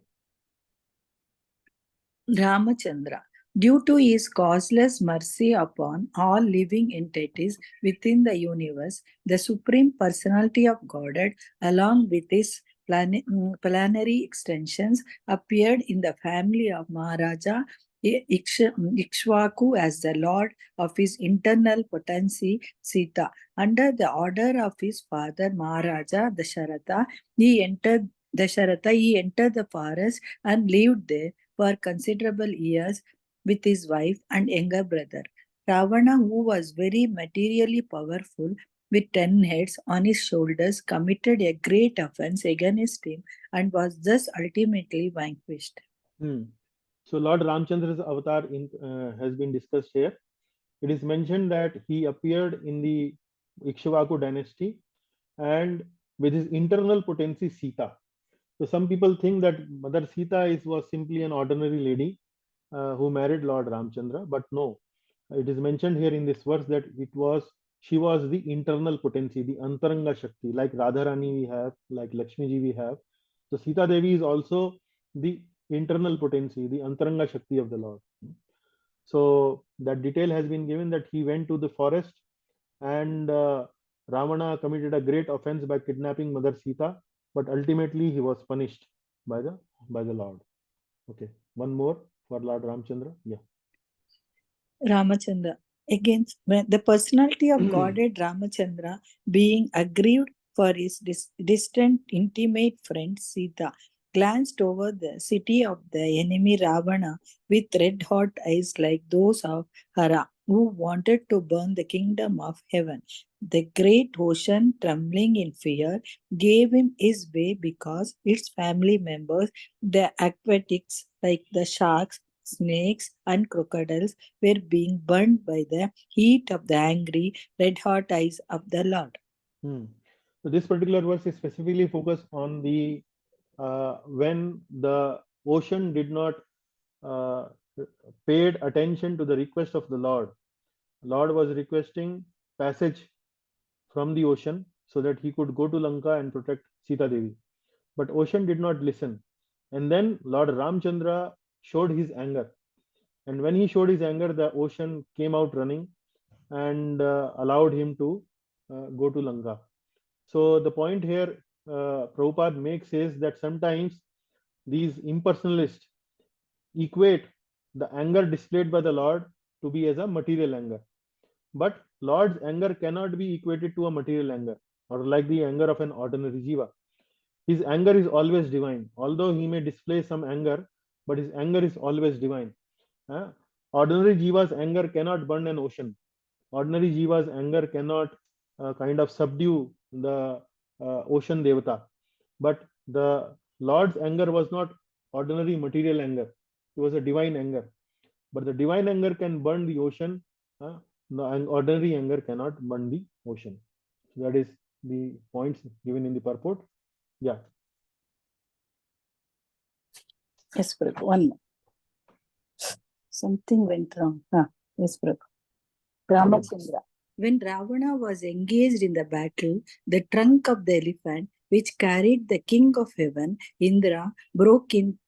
Ramachandra. Due to his causeless mercy upon all living entities within the universe, the Supreme Personality of Godhead, along with his planetary extensions, appeared in the family of Maharaja Ikshvaku as the Lord of his internal potency, Sita. Under the order of his father Maharaja Dasharatha, he entered the forest and lived there for considerable years with his wife and younger brother. Ravana, who was very materially powerful, with 10 heads on his shoulders, committed a great offense against him and was thus ultimately vanquished. So Lord Ramchandra's avatar has been discussed here. It is mentioned that he appeared in the Ikshvaku dynasty and with his internal potency Sita. So some people think that Mother Sita was simply an ordinary lady who married Lord Ramchandra, but no, it is mentioned here in this verse that she was the internal potency, the Antaranga Shakti, like Radharani we have, like Lakshmi Ji we have. So Sita Devi is also the internal potency, the Antaranga Shakti of the Lord. So that detail has been given that he went to the forest and Ravana committed a great offense by kidnapping Mother Sita, but ultimately he was punished by the Lord. Okay, one more for Lord Ramchandra. Yeah. Ramachandra. Against the personality of Godhead Ramachandra being aggrieved for his distant intimate friend Sita, glanced over the city of the enemy Ravana with red hot eyes like those of Hara. who wanted to burn the kingdom of heaven. The great ocean, trembling in fear, gave him his way because its family members, the aquatics like the sharks, snakes, and crocodiles, were being burned by the heat of the angry, red hot eyes of the Lord. So this particular verse is specifically focused on the when the ocean did not uh, paid attention to the request of the Lord. Lord was requesting passage from the ocean so that he could go to Lanka and protect Sita Devi. But ocean did not listen. And then Lord Ramchandra showed his anger. And when he showed his anger, the ocean came out running and allowed him to go to Lanka. So the point here Prabhupada makes is that sometimes these impersonalists equate the anger displayed by the Lord to be as a material anger. But Lord's anger cannot be equated to a material anger or like the anger of an ordinary jiva. His anger is always divine. Although he may display some anger, but his anger is always divine. Uh, Ordinary jiva's anger cannot burn an ocean. Ordinary jiva's anger cannot kind of subdue the ocean devata. But the Lord's anger was not ordinary material anger. It was a divine anger. But the divine anger can burn the ocean. The ordinary anger cannot burn the ocean. So that is the points given in the purport. Yeah. Yes, Prabhu. One more. Something went wrong. Yes, Prabhu. Ramachandra. When Ravana was engaged in the battle, the trunk of the elephant, which carried the king of heaven, Indra, broke in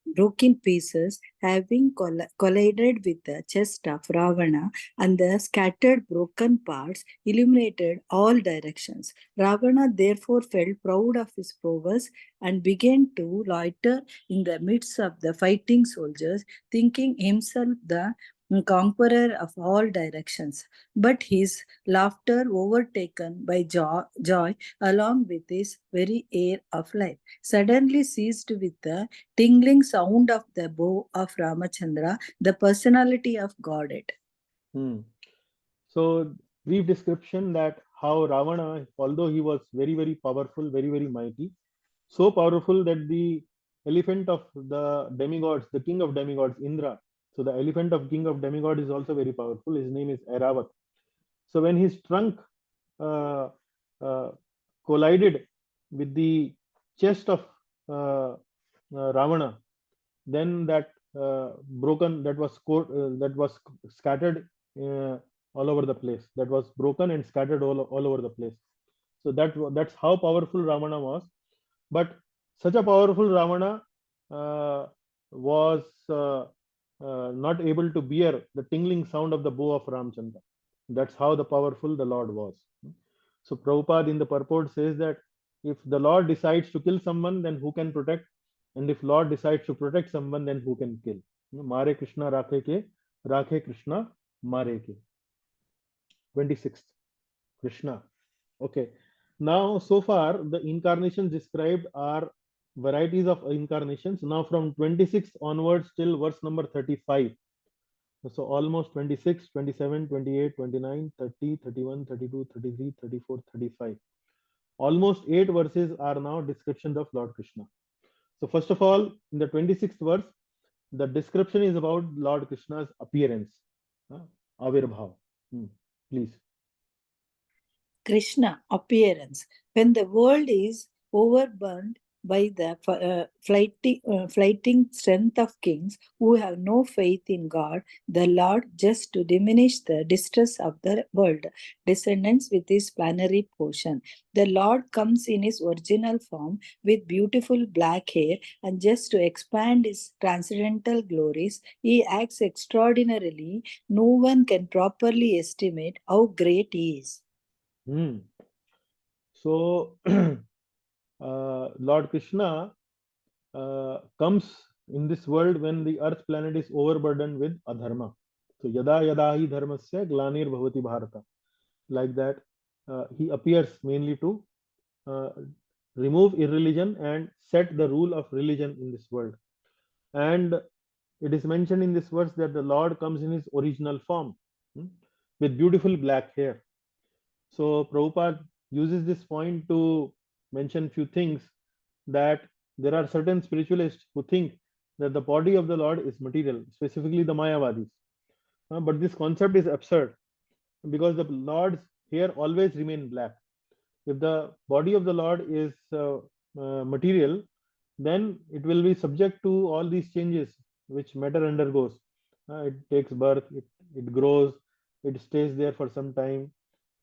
pieces, having collided with the chest of Ravana, and the scattered broken parts illuminated all directions. Ravana therefore felt proud of his prowess and began to loiter in the midst of the fighting soldiers, thinking himself the conqueror of all directions. But his laughter, overtaken by joy along with his very air of life, suddenly ceased with the tingling sound of the bow of Ramachandra, the personality of Godhead. So, brief description that how Ravana, although he was very, very powerful, very, very mighty, so powerful that the elephant of the demigods, the king of demigods, Indra. So, the elephant of king of demigods is also very powerful. His name is Airavat. So, when his trunk uh, uh, collided with the chest of Ravana, then that broken, that was scattered all over the place. That was broken and scattered all over the place. So that's how powerful Ravana was. But such a powerful Ravana was not able to bear the tingling sound of the bow of Ramchandra. That's how the powerful the Lord was. So Prabhupada in the purport says that if the Lord decides to kill someone, then who can protect? And if Lord decides to protect someone, then who can kill? Mare Krishna Rakhe Krishna Mare ke. 26th, Krishna. Okay. Now, so far, the incarnations described are varieties of incarnations. Now, from 26 onwards till verse number 35. So, almost 26, 27, 28, 29, 30, 31, 32, 33, 34, 35. Almost 8 verses are now descriptions of Lord Krishna. So, first of all, in the 26th verse, the description is about Lord Krishna's appearance. Avirbhav. Please. Krishna appearance. When the world is overburdened by the flighting strength of kings who have no faith in God, the Lord, just to diminish the distress of the world, descends with his plenary portion. The Lord comes in his original form with beautiful black hair, and just to expand his transcendental glories, he acts extraordinarily. No one can properly estimate how great he is. So, Lord Krishna comes in this world when the earth planet is overburdened with adharma. So, yada yada hi dharmasya glanir bhavati bharata. Like that, he appears mainly to remove irreligion and set the rule of religion in this world. And it is mentioned in this verse that the Lord comes in his original form. with beautiful black hair. So Prabhupada uses this point to mention few things, that there are certain spiritualists who think that the body of the Lord is material, specifically the Mayavadis. But this concept is absurd, because the Lord's hair always remain black. If the body of the Lord is material, then it will be subject to all these changes which matter undergoes. It takes birth, it grows, it stays there for some time,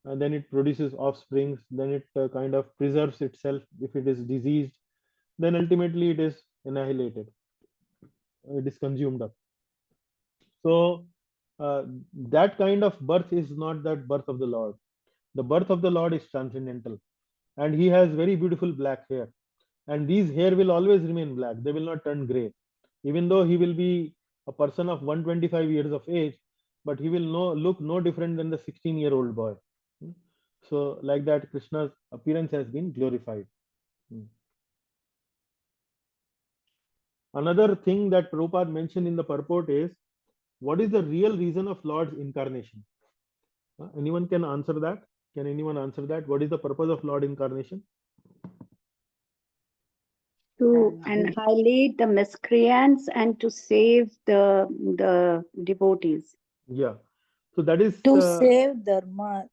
and then it produces offsprings, then it kind of preserves itself if it is diseased, then ultimately it is annihilated, it is consumed up. So that kind of birth is not that birth of the Lord. The birth of the Lord is transcendental, and he has very beautiful black hair, and these hair will always remain black, they will not turn gray, even though he will be a person of 125 years of age, but he will look no different than the 16-year-old boy. So like that, Krishna's appearance has been glorified. Another thing that Prabhupada mentioned in the purport is, what is the real reason of Lord's incarnation? Anyone can answer that? Can anyone answer that? What is the purpose of Lord incarnation? To annihilate the miscreants and to save the devotees. Yeah. So that is To save Dharma.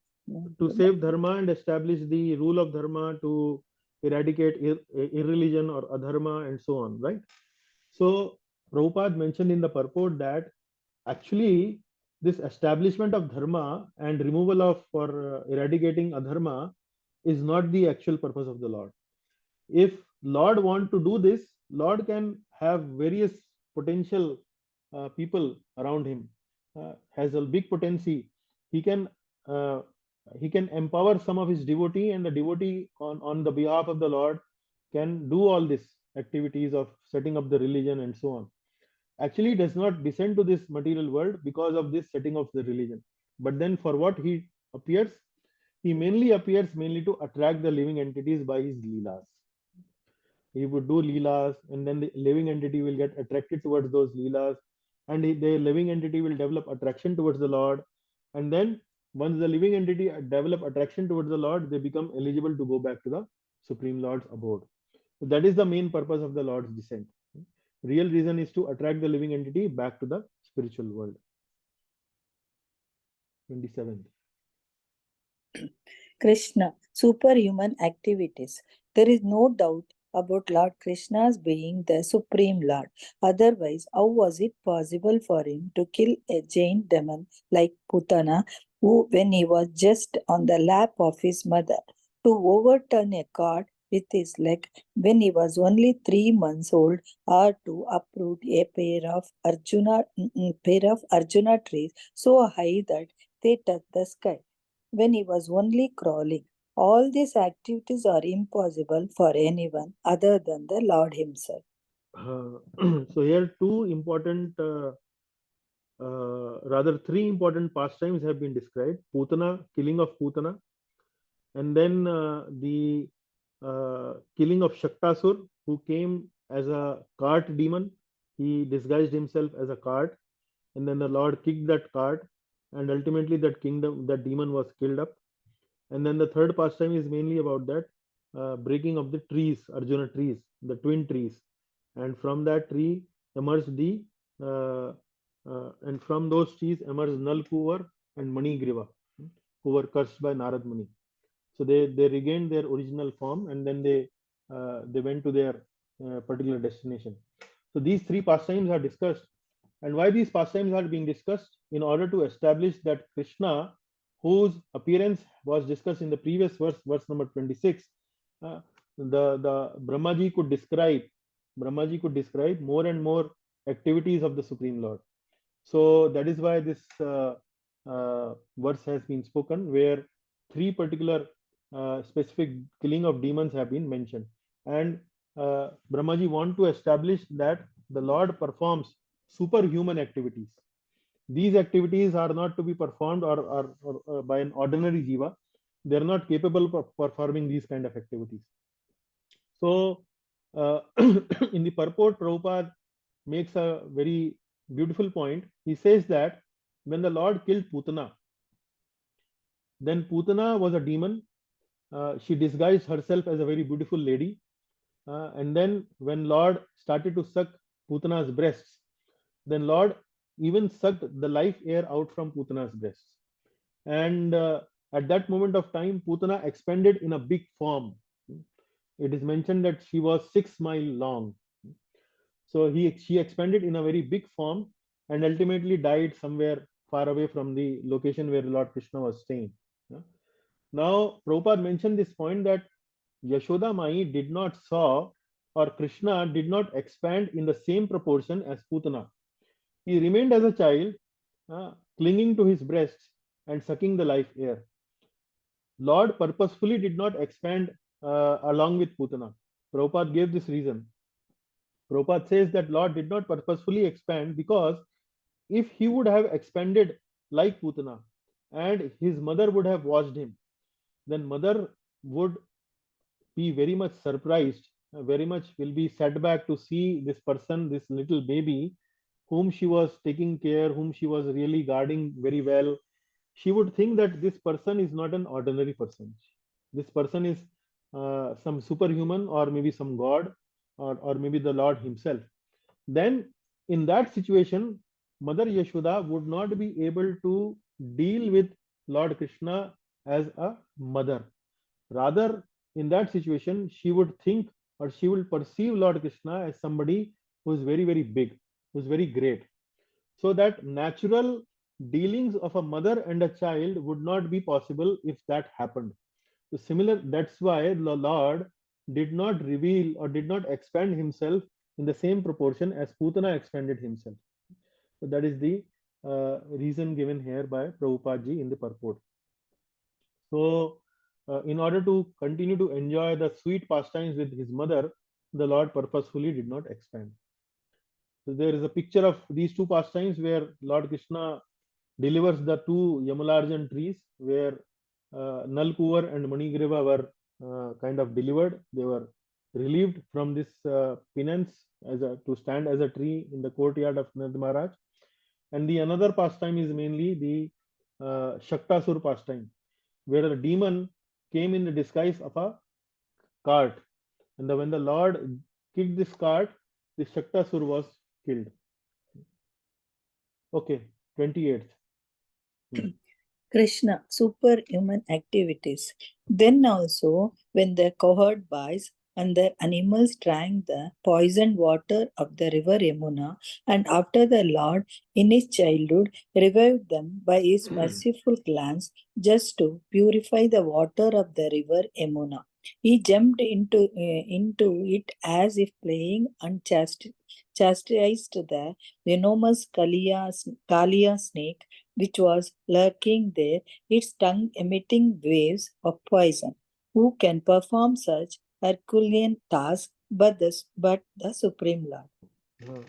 to save dharma and establish the rule of dharma, to eradicate irreligion or adharma and so on, right? So Prabhupada mentioned in the purport that actually this establishment of dharma and removal of or eradicating adharma is not the actual purpose of the Lord. If Lord want to do this, Lord can have various potential people around him, has a big potency. He can uh, he can empower some of his devotee, and the devotee on the behalf of the Lord can do all these activities of setting up the religion and so on. Actually, he does not descend to this material world because of this setting of the religion. But then for what he appears? He mainly appears mainly to attract the living entities by his leelas. He would do leelas, and then the living entity will get attracted towards those leelas, and the living entity will develop attraction towards the Lord. And then once the living entity develop attraction towards the Lord, they become eligible to go back to the Supreme Lord's abode. So that is the main purpose of the Lord's descent. Real reason is to attract the living entity back to the spiritual world. 27th. Krishna, superhuman activities. There is no doubt about Lord Krishna's being the Supreme Lord. Otherwise, how was it possible for him to kill a Jain demon like Putana, who, when he was just on the lap of his mother, to overturn a cart with his leg when he was only 3 months old, or to uproot a pair of Arjuna trees so high that they touched the sky when he was only crawling? All these activities are impossible for anyone other than the Lord himself. So here two important, rather three important pastimes have been described. Putana, killing of Putana, and then the killing of Shaktasur, who came as a cart demon. He disguised himself as a cart, and then the Lord kicked that cart, and ultimately that demon was killed up. And then the third pastime is mainly about that breaking of the trees, Arjuna trees, the twin trees, and from that tree emerged and from those trees emerged Nalkuvar and Manigriva, who were cursed by Narad Muni. So they regained their original form, and then they went to their particular destination. So these three pastimes are discussed, and why these pastimes are being discussed? In order to establish that Krishna, whose appearance was discussed in the previous verse number 26, the Brahmaji could describe more and more activities of the Supreme Lord. So that is why this verse has been spoken, where three particular specific killing of demons have been mentioned, and Brahmaji want to establish that the Lord performs superhuman activities. These activities are not to be performed or by an ordinary jiva. They are not capable of performing these kind of activities. So in the purport, Prabhupada makes a very beautiful point. He says that when the Lord killed Putana, Then Putana was a demon. She disguised herself as a very beautiful lady. And then when Lord started to suck Putana's breasts, then Lord even sucked the life air out from Putana's breasts. And at that moment of time, Putana expanded in a big form. It is mentioned that she was 6 miles long. So she expanded in a very big form and ultimately died somewhere far away from the location where Lord Krishna was staying. Now, Prabhupada mentioned this point that Yashoda Mai did not saw, or Krishna did not expand in the same proportion as Putana. He remained as a child, clinging to his breasts and sucking the life air. Lord purposefully did not expand along with Putana. Prabhupada gave this reason. Prabhupada says that Lord did not purposefully expand because if he would have expanded like Putana and his mother would have watched him, then mother would be very much surprised, very much will be set back to see this person, this little baby, whom she was taking care, whom she was really guarding very well. She would think that this person is not an ordinary person. This person is some superhuman, or maybe some god, or maybe the Lord himself. Then in that situation, Mother Yashoda would not be able to deal with Lord Krishna as a mother. Rather, in that situation, she would think, or she will perceive Lord Krishna as somebody who is very, very big, who is very great. So that natural dealings of a mother and a child would not be possible if that happened. So similar, that's why the Lord did not reveal or did not expand himself in the same proportion as Putana expanded himself. So that is the reason given here by Prabhupada ji in the purport. So in order to continue to enjoy the sweet pastimes with his mother, the Lord purposefully did not expand. So there is a picture of these two pastimes where Lord Krishna delivers the two Yamalarjan trees, where Nalkuvar and Manigriva were kind of delivered. They were relieved from this penance to stand as a tree in the courtyard of Nand Maharaj. And the another pastime is mainly the Shaktasur pastime, where a demon came in the disguise of a cart. And when the Lord kicked this cart, the Shaktasur was killed. Okay, 28th. Krishna, superhuman activities. Then also, when the cohort boys and the animals drank the poisoned water of the river Yamuna, and after the Lord in his childhood revived them by his merciful glance just to purify the water of the river Yamuna. He jumped into it as if playing and chastised the venomous Kalia snake which was lurking there, its tongue emitting waves of poison. Who can perform such Herculean tasks but the Supreme Lord?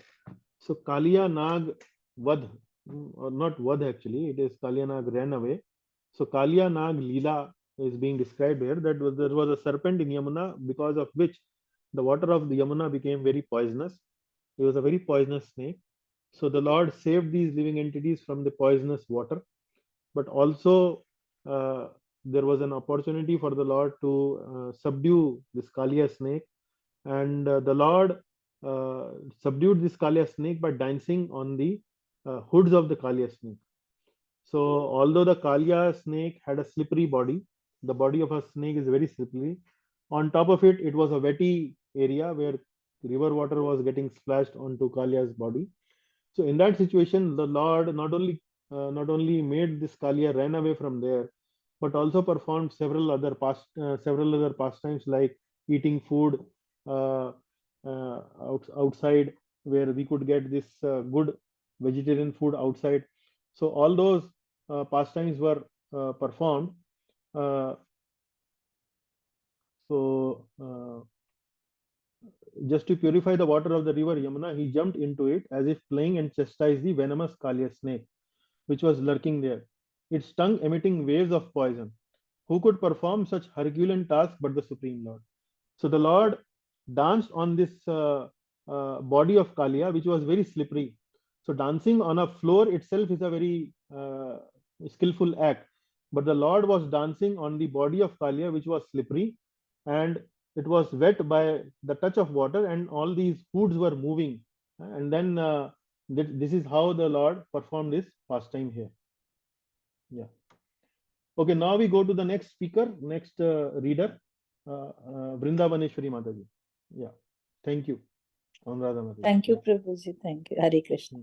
So Kaliya Nag Vadh, or not Vadh actually, it is Kaliya Nag ran away. So Kaliya Nag Leela is being described here, that there was a serpent in Yamuna because of which the water of the Yamuna became very poisonous. It was a very poisonous snake. So the Lord saved these living entities from the poisonous water, but also there was an opportunity for the Lord to subdue this Kaliya snake, and the Lord subdued this Kaliya snake by dancing on the hoods of the Kaliya snake. So although the Kaliya snake had a slippery body, the body of a snake is very slippery. On top of it, it was a wetty area where river water was getting splashed onto Kaliya's body. So in that situation, the Lord not only made this Kaliya run away from there, but also performed several other pastimes like eating food outside, where we could get this good vegetarian food outside. So all those pastimes were performed. So just to purify the water of the river Yamuna, he jumped into it as if playing and chastised the venomous Kaliya snake, which was lurking there, its tongue emitting waves of poison. Who could perform such Herculean task but the Supreme Lord? So the Lord danced on this body of Kaliya, which was very slippery. So dancing on a floor itself is a very skillful act. but the Lord was dancing on the body of Kalia, which was slippery, and it was wet by the touch of water, and all these foods were moving. And then this is how the Lord performed this pastime here. Yeah. Okay, now we go to the next speaker, next reader, Vrindavaneshwari Mataji. Yeah. Thank you. Anuradha Mataji. Thank you, Prabhuji. Thank you. Hare Krishna.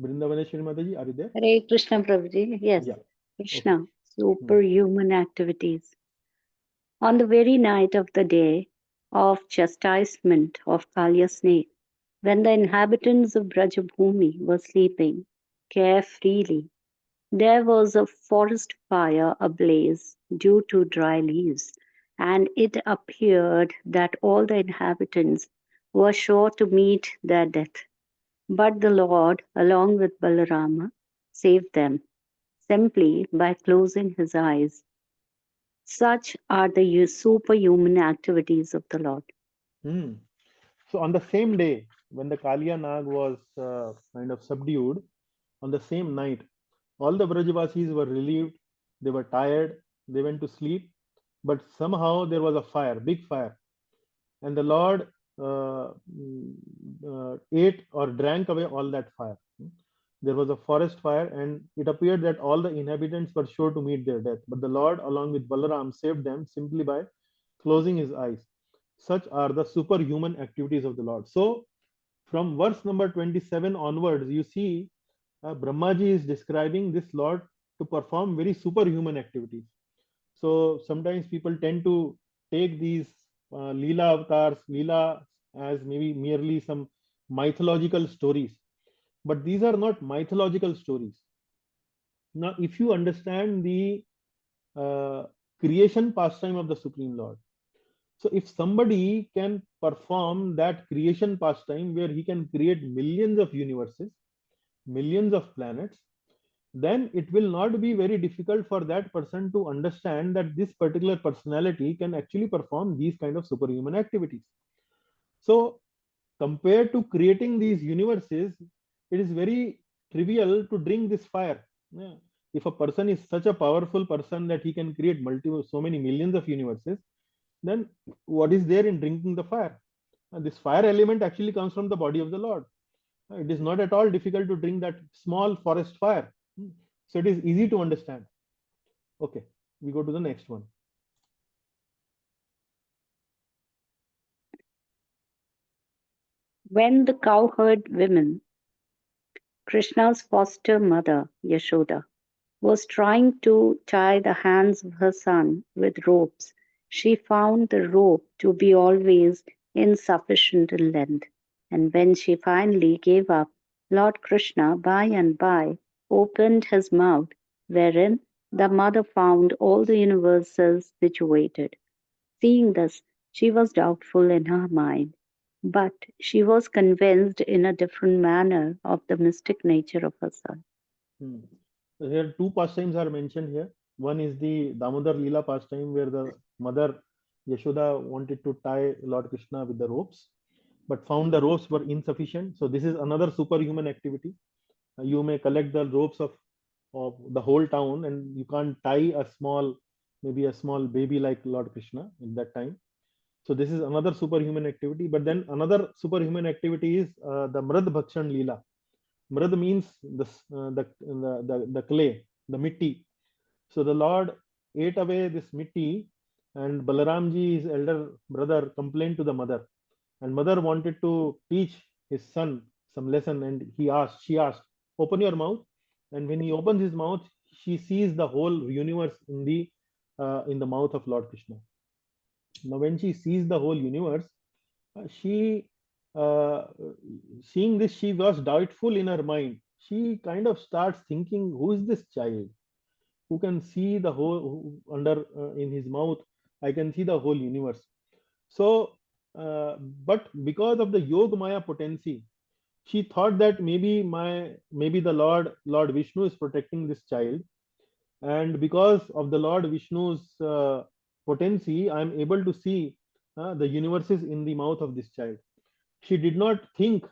Vrindavaneshwari Mataji, are you there? Hare Krishna, Prabhuji. Yes, Yeah. Krishna, superhuman activities. On the very night of the day of chastisement of Kalya snake, when the inhabitants of Brajabhumi were sleeping carefreely, there was a forest fire ablaze due to dry leaves, and it appeared that all the inhabitants were sure to meet their death. But the Lord, along with Balarama, saved them simply by closing his eyes. Such are the superhuman activities of the Lord. So on the same day, when the Kaliya Nag was kind of subdued, on the same night, all the Brajavasis were relieved, they were tired, they went to sleep, but somehow there was a fire, big fire, and the Lord ate or drank away all that fire. There was a forest fire, and it appeared that all the inhabitants were sure to meet their death. But the Lord, along with Balaram, saved them simply by closing his eyes. Such are the superhuman activities of the Lord. So, from verse number 27 onwards, you see Brahmaji is describing this Lord to perform very superhuman activities. So, sometimes people tend to take these Leela avatars, Leela, as maybe merely some mythological stories. But these are not mythological stories. Now, if you understand the creation pastime of the Supreme Lord, so if somebody can perform that creation pastime where he can create millions of universes, millions of planets, then it will not be very difficult for that person to understand that this particular personality can actually perform these kind of superhuman activities. So compared to creating these universes, it is very trivial to drink this fire. Yeah. If a person is such a powerful person that he can create so many millions of universes, then what is there in drinking the fire? This fire element actually comes from the body of the Lord. It is not at all difficult to drink that small forest fire. So it is easy to understand. Okay, we go to the next one. When the cowherd women, Krishna's foster mother, Yashoda, was trying to tie the hands of her son with ropes, she found the rope to be always insufficient in length. And when she finally gave up, Lord Krishna by and by opened his mouth, wherein the mother found all the universes situated. Seeing this, she was doubtful in her mind, but she was convinced in a different manner of the mystic nature of her son. So here two pastimes are mentioned here. One is the Damodar Leela pastime where the mother Yashoda wanted to tie Lord Krishna with the ropes, but found the ropes were insufficient. So this is another superhuman activity. You may collect the ropes of the whole town, and you can't tie a small, maybe a small baby like Lord Krishna in that time. So this is another superhuman activity. But then another superhuman activity is the Mrad Bhakshan Leela. Mrad means the clay, the mitti. So the Lord ate away this mitti, and Balaramji, his elder brother, complained to the mother, and mother wanted to teach his son some lesson, and she asked, "Open your mouth." And when he opens his mouth, she sees the whole universe in the mouth of Lord Krishna. Now, when she sees the whole universe, she seeing this, she was doubtful in her mind. She kind of starts thinking, who is this child who can see the whole under in his mouth? I can see the whole universe. So but because of the Yoga Maya potency, she thought that maybe the Lord Vishnu is protecting this child, and because of the Lord Vishnu's potency, I am able to see the universes in the mouth of this child. She did not think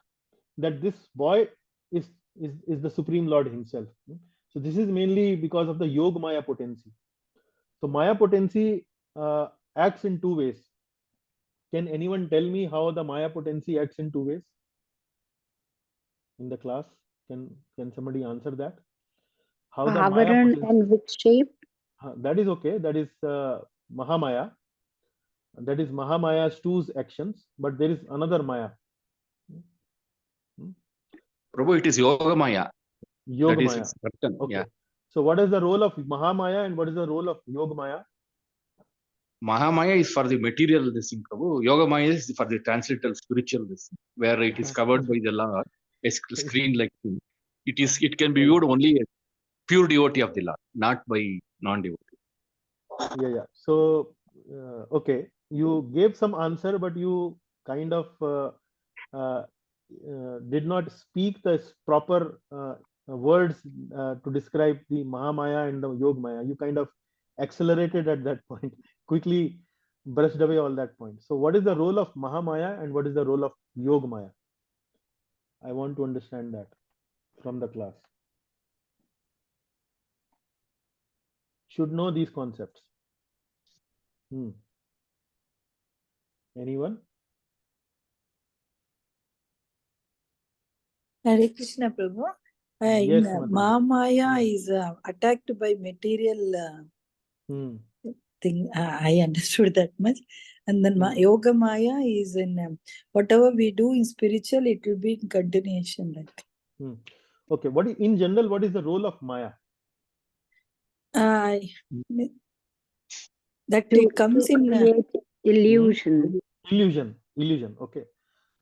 that this boy is is the Supreme Lord himself. So this is mainly because of the Yoga Maya potency. So Maya potency acts in two ways. Can anyone tell me how the Maya potency acts in two ways in the class? Can somebody answer that? How the Maya Avaran potency? and which shape? That is okay. That is Mahamaya. That is Mahamaya's two actions. But there is another Maya. Prabhu, it is Yoga Maya. Yoga That is Maya. certain. Okay. Yeah. So what is the role of Mahamaya and what is the role of Yoga Maya? Mahamaya is for the material this thing, Prabhu. Yoga Maya is for the transcendental spiritual this thing, where it is covered by the Lord, a screen like thing. It can be viewed only as pure devotee of the Lord, not by non-devotee. Yeah. So okay, you gave some answer, but you kind of did not speak the proper words to describe the Mahamaya and the Yoga Maya. You kind of accelerated at that point, quickly brushed away all that point. So what is the role of Mahamaya and what is the role of Yoga Maya? I want to understand that from the class. Should know these concepts. Anyone? Hare Krishna, Prabhu. Yes, Mahamaya is attacked by material thing. I understood that much. And then Yoga Maya is in whatever we do in spiritual, it will be in continuation. Like. Okay. In general, what is the role of Maya? That it comes in illusion. Illusion. Okay.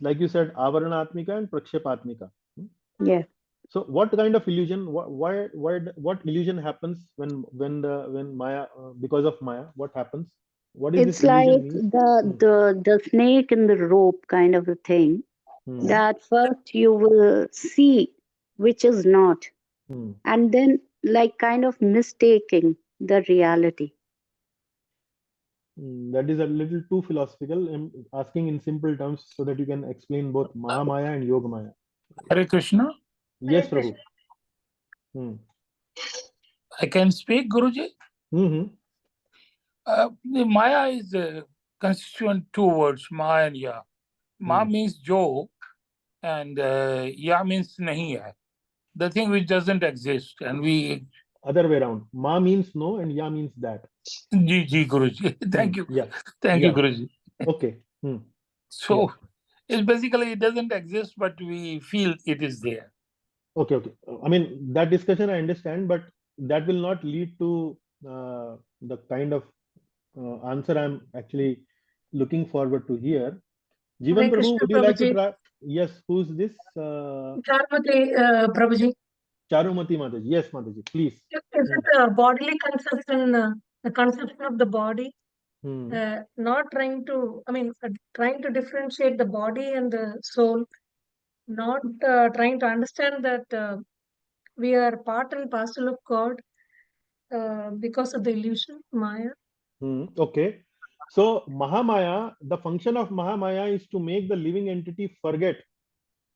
Like you said, Avaranatmika and Prakshepatmika. Yeah. So what kind of illusion? What illusion happens when Maya because of Maya? What happens? What is it's this illusion like means? the snake in the rope kind of a thing. That first you will see which is not, and then like kind of mistaking the reality. That is a little too philosophical. I'm asking in simple terms so that you can explain both Mahamaya and Yoga Maya. Hare Krishna. Yes, Prabhu. I can speak, Guruji. The Maya is constituent two words, Ma and Ya. Ma means jo, and Ya means nahi hai. The thing which doesn't exist, and we. Other way around. Ma means no, and Ya means that. Ji, Guruji. Thank you. Yeah. Thank you, Guruji. Okay. So it's basically it doesn't exist, but we feel it is there. Okay. I mean, that discussion I understand, but that will not lead to the kind of answer I'm actually looking forward to hear. Jivan Prabhu, would you like to try? Yes, who's this? Charumati Prabhuji. Charumati Mataji. Yes, Mataji, please. Is it bodily conception, the conception of the body? Not trying to, trying to differentiate the body and the soul, not trying to understand that we are part and parcel of God because of the illusion, Maya. Okay. So Mahamaya, the function of Mahamaya is to make the living entity forget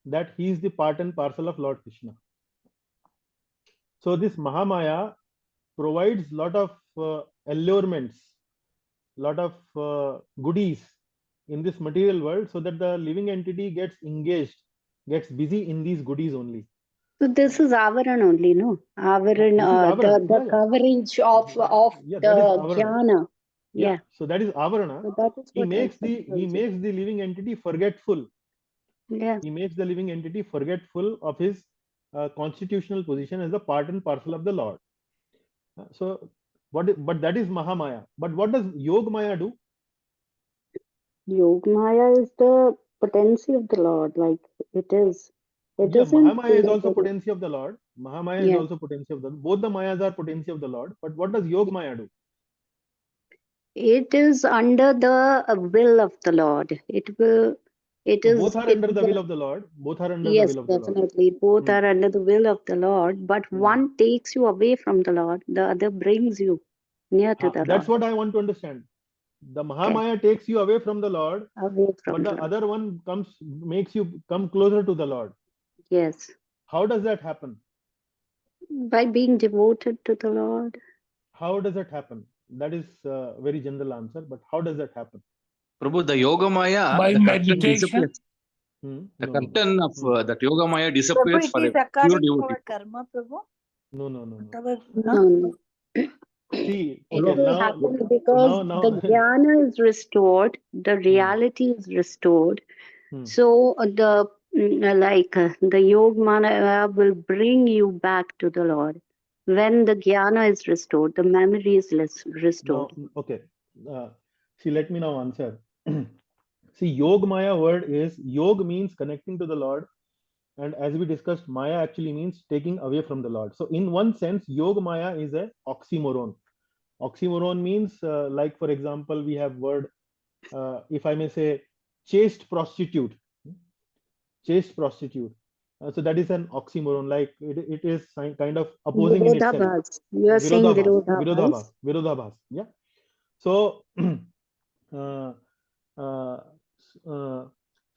that he is the part and parcel of Lord Krishna. So this Mahamaya provides lot of allurements, lot of goodies in this material world so that the living entity gets engaged, gets busy in these goodies only. So this is Avaran only, no? Avaran, the coverage of the jnana. Yeah. So that is Avarana. So that is he makes the living entity forgetful. Yeah. He makes the living entity forgetful of his constitutional position as the part and parcel of the Lord. So but that is Mahamaya. But what does Yoga Maya do? Yoga Maya is the potency of the Lord, like it is. Mahamaya is also potency of the Lord. Mahamaya is also potency of the Lord. Both the Mayas are potency of the Lord. But what does Yoga Maya do? It is under the will of the Lord. It is. Both are under the will of the Lord. Both are under the will of the Lord. Yes, definitely. Both are under the will of the Lord. But one takes you away from the Lord. The other brings you near to the Lord. That's what I want to understand. The Mahamaya takes you away from the Lord, away from but the other one makes you come closer to the Lord. Yes. How does that happen? By being devoted to the Lord. How does it happen? That is a very general answer, but how does that happen? Prabhu, the Yogamaya, By the curtain meditation. disappears. The The curtain of that Yogamaya Prabhu, disappears it for a is pure according to devotee. our karma, Prabhu. No. Whatever, No, no. See, It okay, will now, happen because the jnana is restored, the reality is restored. So the Yogamaya will bring you back to the Lord. When the jnana is restored, the memory is restored. now, okay. See, let me now answer. See, Yogamaya word is, Yog means connecting to the Lord. And as we discussed, Maya actually means taking away from the Lord. So in one sense, Yogamaya is a oxymoron. Oxymoron means, like for example, we have word, if I may say, chaste prostitute. Chaste prostitute. So that is an oxymoron, like it is kind of opposing in itself. Virodhabhas. You are saying Virodhabhas. Virodhabhas. Yeah. So, uh, uh,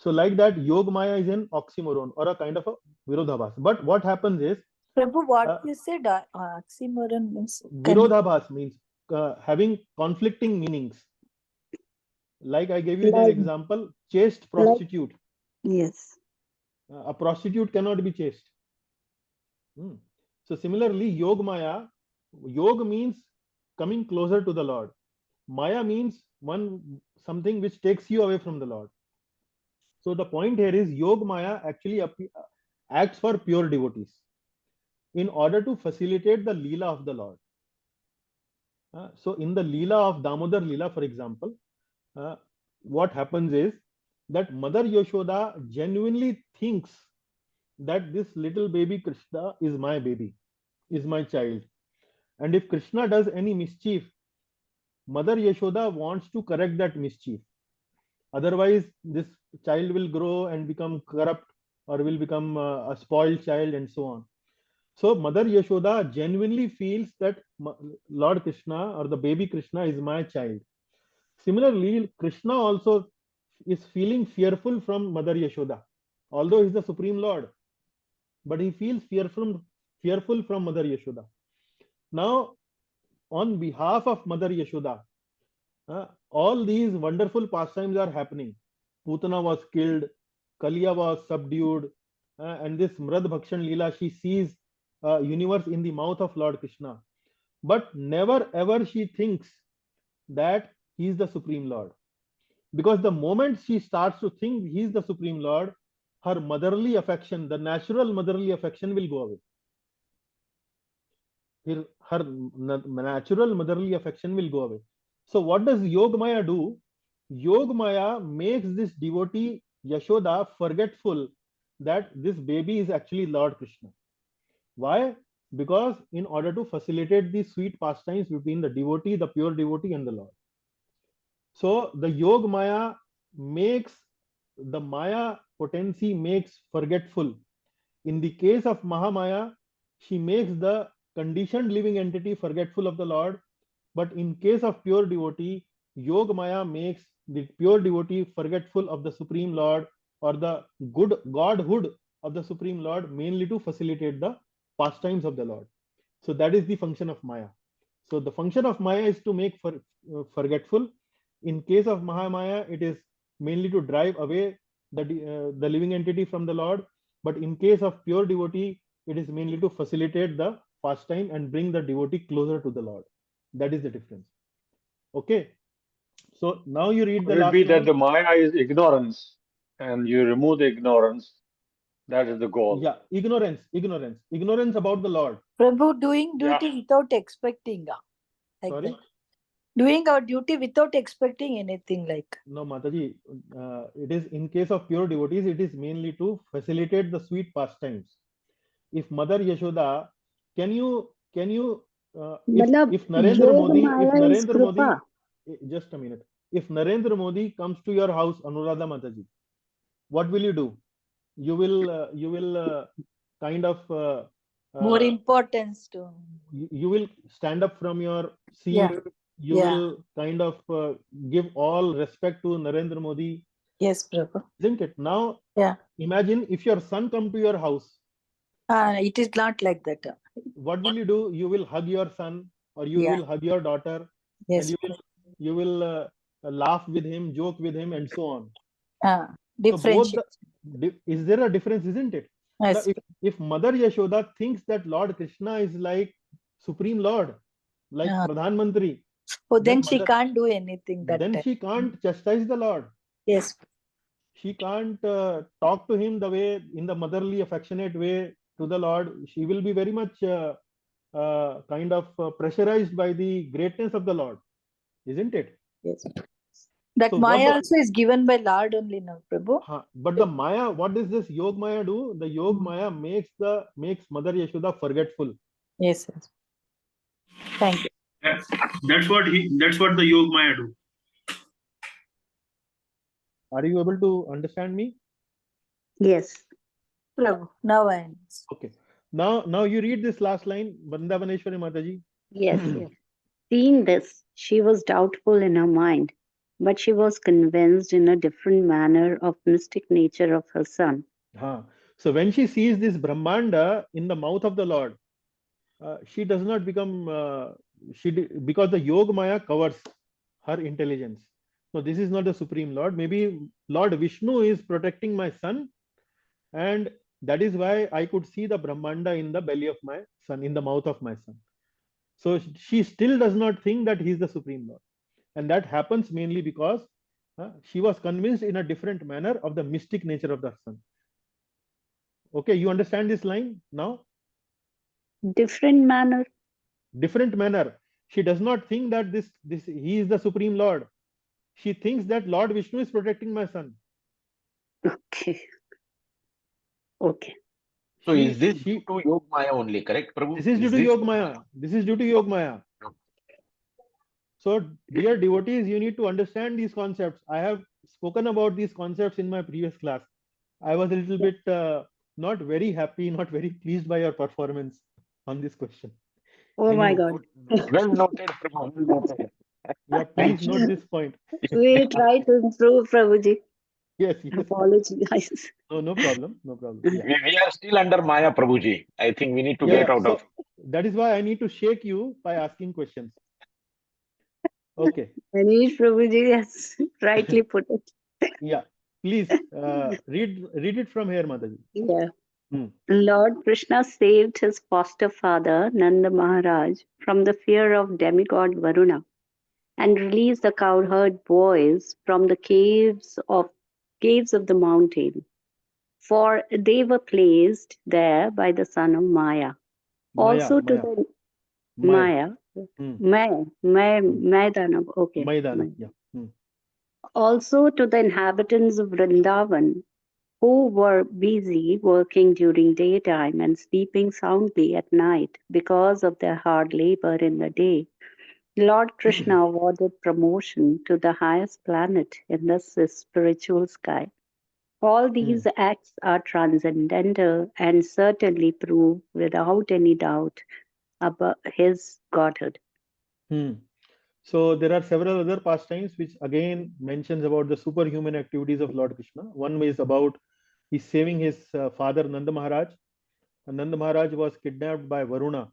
so like that, Yogamaya is an oxymoron or a kind of a Virodhabhas. But what happens is, Prabhu, what you said, oxymoron means. Virodhabhas means having conflicting meanings. Like I gave you the Like- example, chaste prostitute. Yes. A prostitute cannot be chaste. So similarly, Yogamaya, Yoga means coming closer to the Lord. Maya means something which takes you away from the Lord. So the point here is Yogamaya actually acts for pure devotees in order to facilitate the Leela of the Lord. So in the Leela of Damodar Leela, for example, what happens is that Mother Yashoda genuinely thinks that this little baby Krishna is my baby, is my child. And if Krishna does any mischief, Mother Yashoda wants to correct that mischief. Otherwise, this child will grow and become corrupt or will become a spoiled child and so on. So Mother Yashoda genuinely feels that Lord Krishna or the baby Krishna is my child. Similarly, Krishna also is feeling fearful from Mother Yashoda. Although he is the Supreme Lord, but he feels fearful from Mother Yashoda. Now, on behalf of Mother Yashoda, all these wonderful pastimes are happening. Putana was killed, Kaliya was subdued, and this Mrad Bhakshan Leela, she sees universe in the mouth of Lord Krishna. But never ever she thinks that he is the Supreme Lord. Because the moment she starts to think he is the Supreme Lord, her motherly affection, the natural motherly affection will go away. Her natural motherly affection will go away. So what does Yogamaya do? Yogamaya makes this devotee Yashoda forgetful that this baby is actually Lord Krishna. Why? Because in order to facilitate the sweet pastimes between the devotee, the pure devotee and the Lord. So the Yogamaya makes the Maya potency makes forgetful. In the case of Mahamaya, she makes the conditioned living entity forgetful of the Lord. But in case of pure devotee, Yogamaya makes the pure devotee forgetful of the Supreme Lord or the good Godhood of the Supreme Lord, mainly to facilitate the pastimes of the Lord. So that is the function of Maya. So the function of Maya is to make forgetful. In case of Mahamaya, it is mainly to drive away the living entity from the Lord. But in case of pure devotee, it is mainly to facilitate the pastime and bring the devotee closer to the Lord. That is the difference. Okay. So now you read the Could it last be that line. the Maya is ignorance and you remove the ignorance? That is the goal. Yeah, ignorance about the Lord. Prabhu, doing duty without expecting. Like Sorry? that. Doing our duty without expecting anything like. No, Mataji, it is in case of pure devotees, it is mainly to facilitate the sweet pastimes. If Mother Yashoda, can you if Narendra Modi, just a minute, if Narendra Modi comes to your house, Anuradha Mataji, what will you do? You will kind of More importance to. you will stand up from your seat. Yeah. You will kind of give all respect to Narendra Modi. Yes, Prabhu. Isn't it? Now, yeah. Imagine if your son come to your house. It is not like that. What will you do? You will hug your son, or you Yeah. will hug your daughter, Yes. and you will laugh with him, joke with him, and so on. So both is there a difference, isn't it? Yes. Now, if Mother Yashoda thinks that Lord Krishna is like Supreme Lord, like Pradhan Mantri, then she can't do anything that then time. she can't chastise the Lord. Yes. She can't talk to him the way, in the motherly, affectionate way to the Lord. She will be very much kind of pressurized by the greatness of the Lord, isn't it? Yes. That So Maya also is given by Lord only now, Prabhu. But the Maya, what does this Yog Maya do? The Yog Maya makes Mother Yashoda forgetful. Yes, yes. Thank you. That's what the Yog Maya do. Are you able to understand me? Yes. Prabhu, now I understand. Okay. Now you read this last line, Vrindavaneshwari Mataji. Yes, yes. Seeing this, she was doubtful in her mind, but she was convinced in a different manner of mystic nature of her son. So when she sees this Brahmanda in the mouth of the Lord, she does not become because the Yog Maya covers her intelligence. So this is not the Supreme Lord. Maybe Lord Vishnu is protecting my son, and that is why I could see the Brahmanda in the belly of my son, in the mouth of my son. So she still does not think that he is the Supreme Lord. And that happens mainly because she was convinced in a different manner of the mystic nature of the son. Okay, you understand this line now? Different manner. Different manner. She does not think that this he is the Supreme Lord. She thinks that Lord Vishnu is protecting my son. Okay. Okay. So is this due to Yog Maya only, correct, Prabhu? This is due to Yog Maya. This is due to Yog Maya. So, dear devotees, you need to understand these concepts. I have spoken about these concepts in my previous class. I was a little bit not very happy, not very pleased by your performance on this question. Oh my God. Well noted, Prabhu. Well noted. Yeah, please note this point. We try to improve, Prabhuji. Yes, yes. Apologize. No problem. No problem. Yeah. We are still under Maya, Prabhuji. I think we need to get out of. That is why I need to shake you by asking questions. Okay. Manish Prabhuji has rightly put it. Yeah. Please read it from here, Mataji. Yeah. Lord Krishna saved his foster father, Nanda Maharaj, from the fear of demigod Varuna and released the cowherd boys from the caves of the mountain, for they were placed there by the son of Maya. Also to the Maya. Maidana. Okay. Maidana. Yeah. Also to the inhabitants of Vrindavan, who were busy working during daytime and sleeping soundly at night because of their hard labor in the day, Lord Krishna awarded promotion to the highest planet in the spiritual sky. All these acts are transcendental and certainly prove without any doubt about his godhood. So there are several other pastimes which again mentions about the superhuman activities of Lord Krishna. One is about he's saving his father Nanda Maharaj. And Nanda Maharaj was kidnapped by Varuna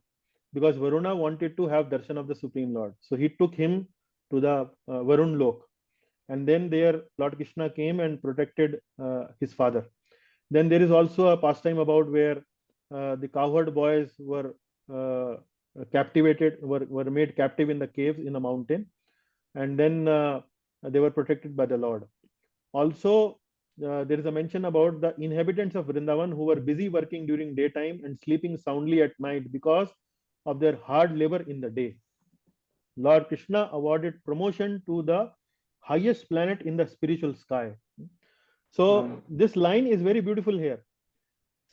because Varuna wanted to have darshan of the Supreme Lord. So he took him to the Varun Lok. And then there Lord Krishna came and protected his father. Then there is also a pastime about where the cowherd boys were captivated, were made captive in the caves in a mountain, and then they were protected by the Lord. Also, there is a mention about the inhabitants of Vrindavan who were busy working during daytime and sleeping soundly at night because of their hard labor in the day. Lord Krishna awarded promotion to the highest planet in the spiritual sky. So this line is very beautiful here.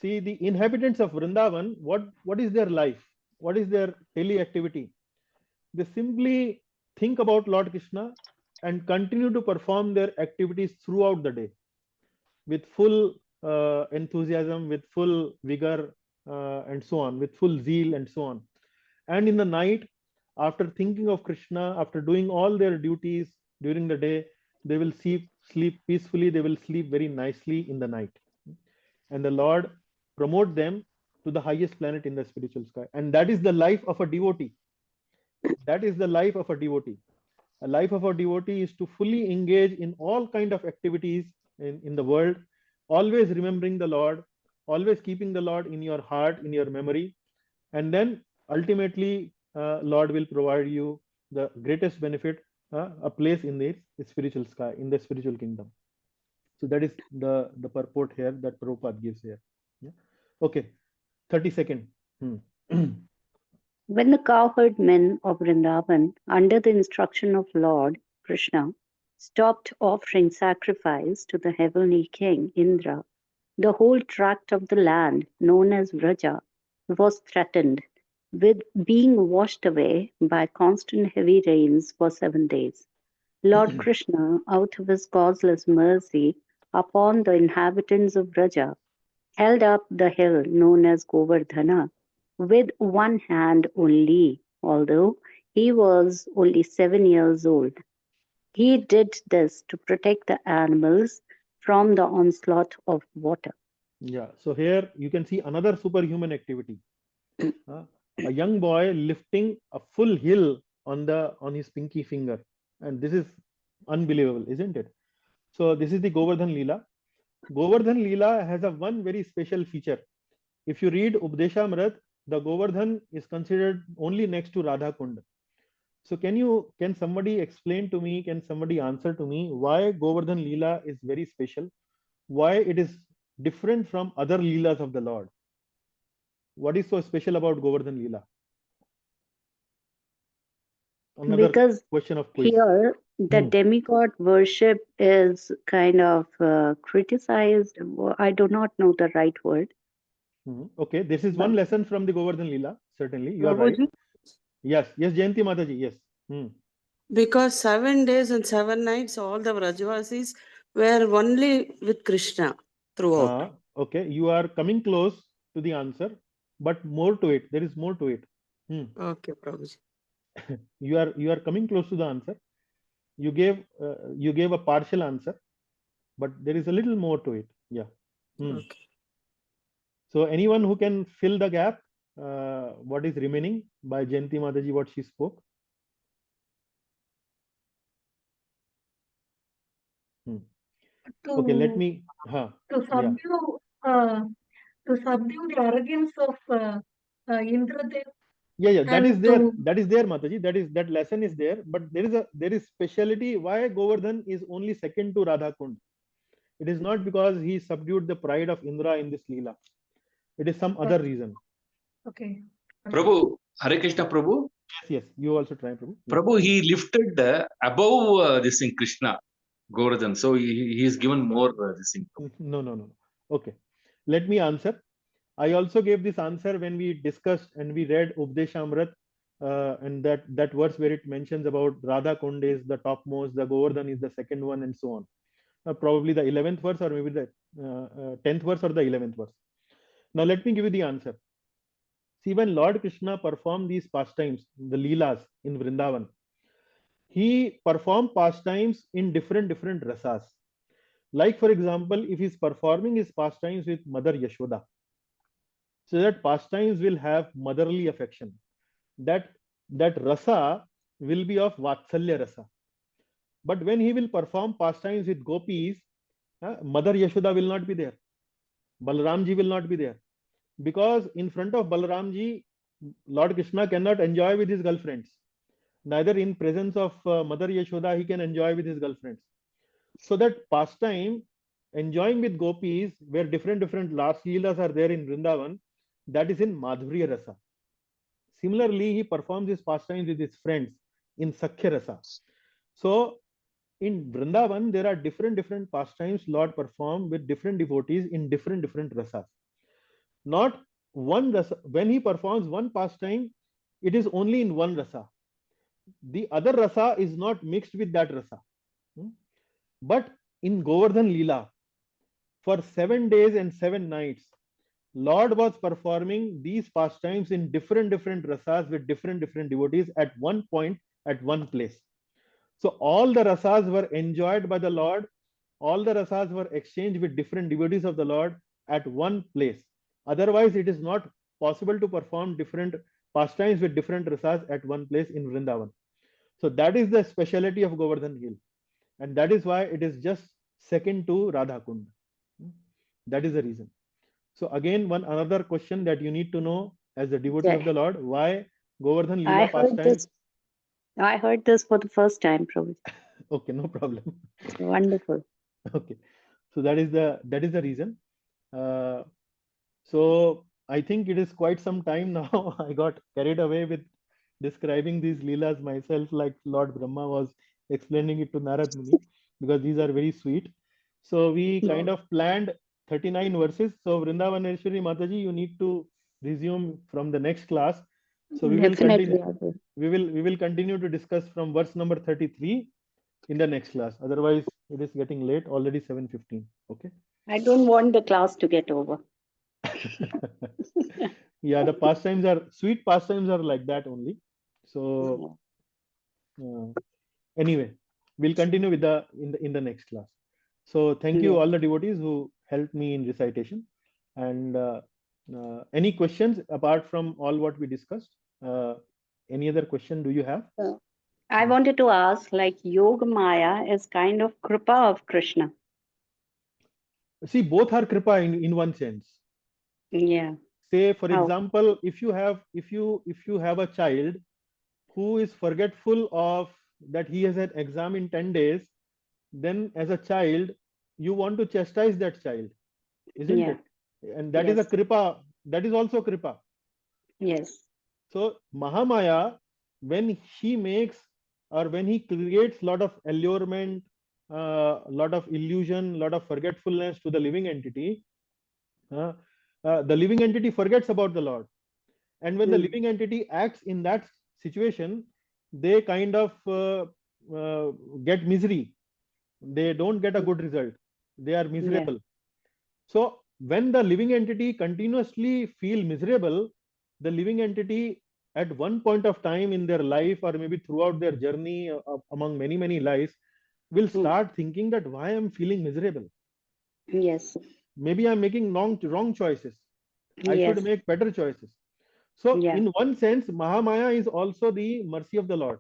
See, the inhabitants of Vrindavan, what is their life? What is their daily activity? They simply think about Lord Krishna and continue to perform their activities throughout the day with full enthusiasm, with full vigor, and so on, with full zeal, and so on. And in the night, after thinking of Krishna, after doing all their duties during the day, they will sleep peacefully, they will sleep very nicely in the night. And the Lord promote them to the highest planet in the spiritual sky. And that is the life of a devotee. That is the life of a devotee. A life of a devotee is to fully engage in all kind of activities in the world, always remembering the Lord, always keeping the Lord in your heart, in your memory, and then ultimately Lord will provide you the greatest benefit, a place in the spiritual sky, in the spiritual kingdom. So that is the purport here that Prabhupada gives here. Yeah. Okay, 30-second. When the cowherd men of Vrindavan, under the instruction of Lord Krishna, stopped offering sacrifice to the heavenly king Indra, the whole tract of the land known as Vraja was threatened with being washed away by constant heavy rains for 7 days. Lord Krishna, out of his causeless mercy upon the inhabitants of Vraja, held up the hill known as Govardhana with one hand only, although he was only 7 years old. He did this to protect the animals from the onslaught of water. Yeah, so here you can see another superhuman activity. A young boy lifting a full hill on his pinky finger, and this is unbelievable, isn't it? So this is the Govardhan Leela. Govardhan Leela has a one very special feature. If you read Updeshamrit, the Govardhan is considered only next to Radha Kund. So can somebody explain to me, can somebody answer to me why Govardhan Leela is very special? Why it is different from other Leelas of the Lord? What is so special about Govardhan Leela? Another Because question of quiz. here the demigod worship is kind of criticized. I do not know the right word. Okay, this is one lesson from the Govardhan Leela. Certainly, you are right. Prabhuji, Yes, Jayanti Mataji, yes. because 7 days and 7 nights, all the Vrajavasis were only with Krishna throughout. Okay, you are coming close to the answer, but more to it. There is more to it. Okay, Prabhuji. You are coming close to the answer. You gave a partial answer, but there is a little more to it. Yeah. Okay. So anyone who can fill the gap, what is remaining by Jayanti Mataji, what she spoke? Okay, let me. To subdue the arrogance of Indradev. Yeah, that is and there. to- That is there, Mataji. That lesson is there. But there is speciality. Why Govardhan is only second to Radha Kund? It is not because he subdued the pride of Indra in this Leela. It is some other reason. Okay. Prabhu, Hare Krishna Prabhu. Yes. You also try, Prabhu. Yes. Prabhu, he lifted above this thing, Krishna, Govardhan. So he is given more this thing. No. Okay. Let me answer. I also gave this answer when we discussed and we read Updeshamrit, and that verse where it mentions about Radha Kund is the topmost, the Govardhan is the second one, and so on. Probably the 11th verse, or maybe the 10th verse or the 11th verse. Now let me give you the answer. See, when Lord Krishna performed these pastimes, the Leelas in Vrindavan, he performed pastimes in different rasas. Like, for example, if he's performing his pastimes with Mother Yashoda, so that pastimes will have motherly affection. That rasa will be of Vatsalya rasa. But when he will perform pastimes with gopis, Mother Yashoda will not be there. Balaramji will not be there. Because in front of Balaramji, Lord Krishna cannot enjoy with his girlfriends. Neither in presence of Mother Yashoda he can enjoy with his girlfriends. So that pastime, enjoying with gopis, where different last leelas are there in Vrindavan, that is in Madhurya Rasa. Similarly, he performs his pastimes with his friends in Sakhya Rasa. So in Vrindavan, there are different pastimes Lord perform with different devotees in different rasas. Not one rasa. When he performs one pastime, it is only in one rasa. The other rasa is not mixed with that rasa. But in Govardhan Leela, for 7 days and 7 nights, Lord was performing these pastimes in different rasas with different devotees at one point, at one place. So all the rasas were enjoyed by the Lord. All the rasas were exchanged with different devotees of the Lord at one place. Otherwise, it is not possible to perform different pastimes with different rasas at one place in Vrindavan. So that is the speciality of Govardhan Hill, and that is why it is just second to Radha Kund. That is the reason. So again, one another question that you need to know as a devotee of Yeah. the Lord: why Govardhan I Leela heard pastimes? this. I heard this for the first time, Prabhuji. Okay, no problem. It's wonderful. Okay, so that is the reason. So I think it is quite some time now. I got carried away with describing these leelas myself, like Lord Brahma was explaining it to Narad Muni, because these are very sweet. So we kind of planned 39 verses. So Vrindavaneshwari Mataji, you need to resume from the next class. So we will Definitely, continue. I will. We will continue to discuss from verse number 33 in the next class. Otherwise, it is getting late. Already 7:15. Okay. I don't want the class to get over. Yeah, the pastimes are sweet. Pastimes are like that only. So anyway, we'll continue with the in the next class. So thank you Yeah. all the devotees who helped me in recitation. And any questions apart from all what we discussed? Any other question do you have? I wanted to ask, like Yoga Maya is kind of Kripa of Krishna. See, both are kripa in one sense. Yeah. Say, for How? example, if you have a child who is forgetful of that he has an exam in 10 days, then as a child you want to chastise that child, isn't Yeah. it? And that is a Yes. kripa. That is also kripa. Yes. So Mahamaya, when she makes or when he creates lot of allurement, lot of illusion, lot of forgetfulness to the living entity, the living entity forgets about the Lord. And when the living entity acts in that situation, they kind of get misery. They don't get a good result. They are miserable. So when the living entity continuously feel miserable, the living entity at one point of time in their life or maybe throughout their journey among many lives will start thinking that why I'm feeling miserable. Yes. Maybe I'm making wrong choices. I Yes. should make better choices. So Yeah. in one sense, Mahamaya is also the mercy of the Lord.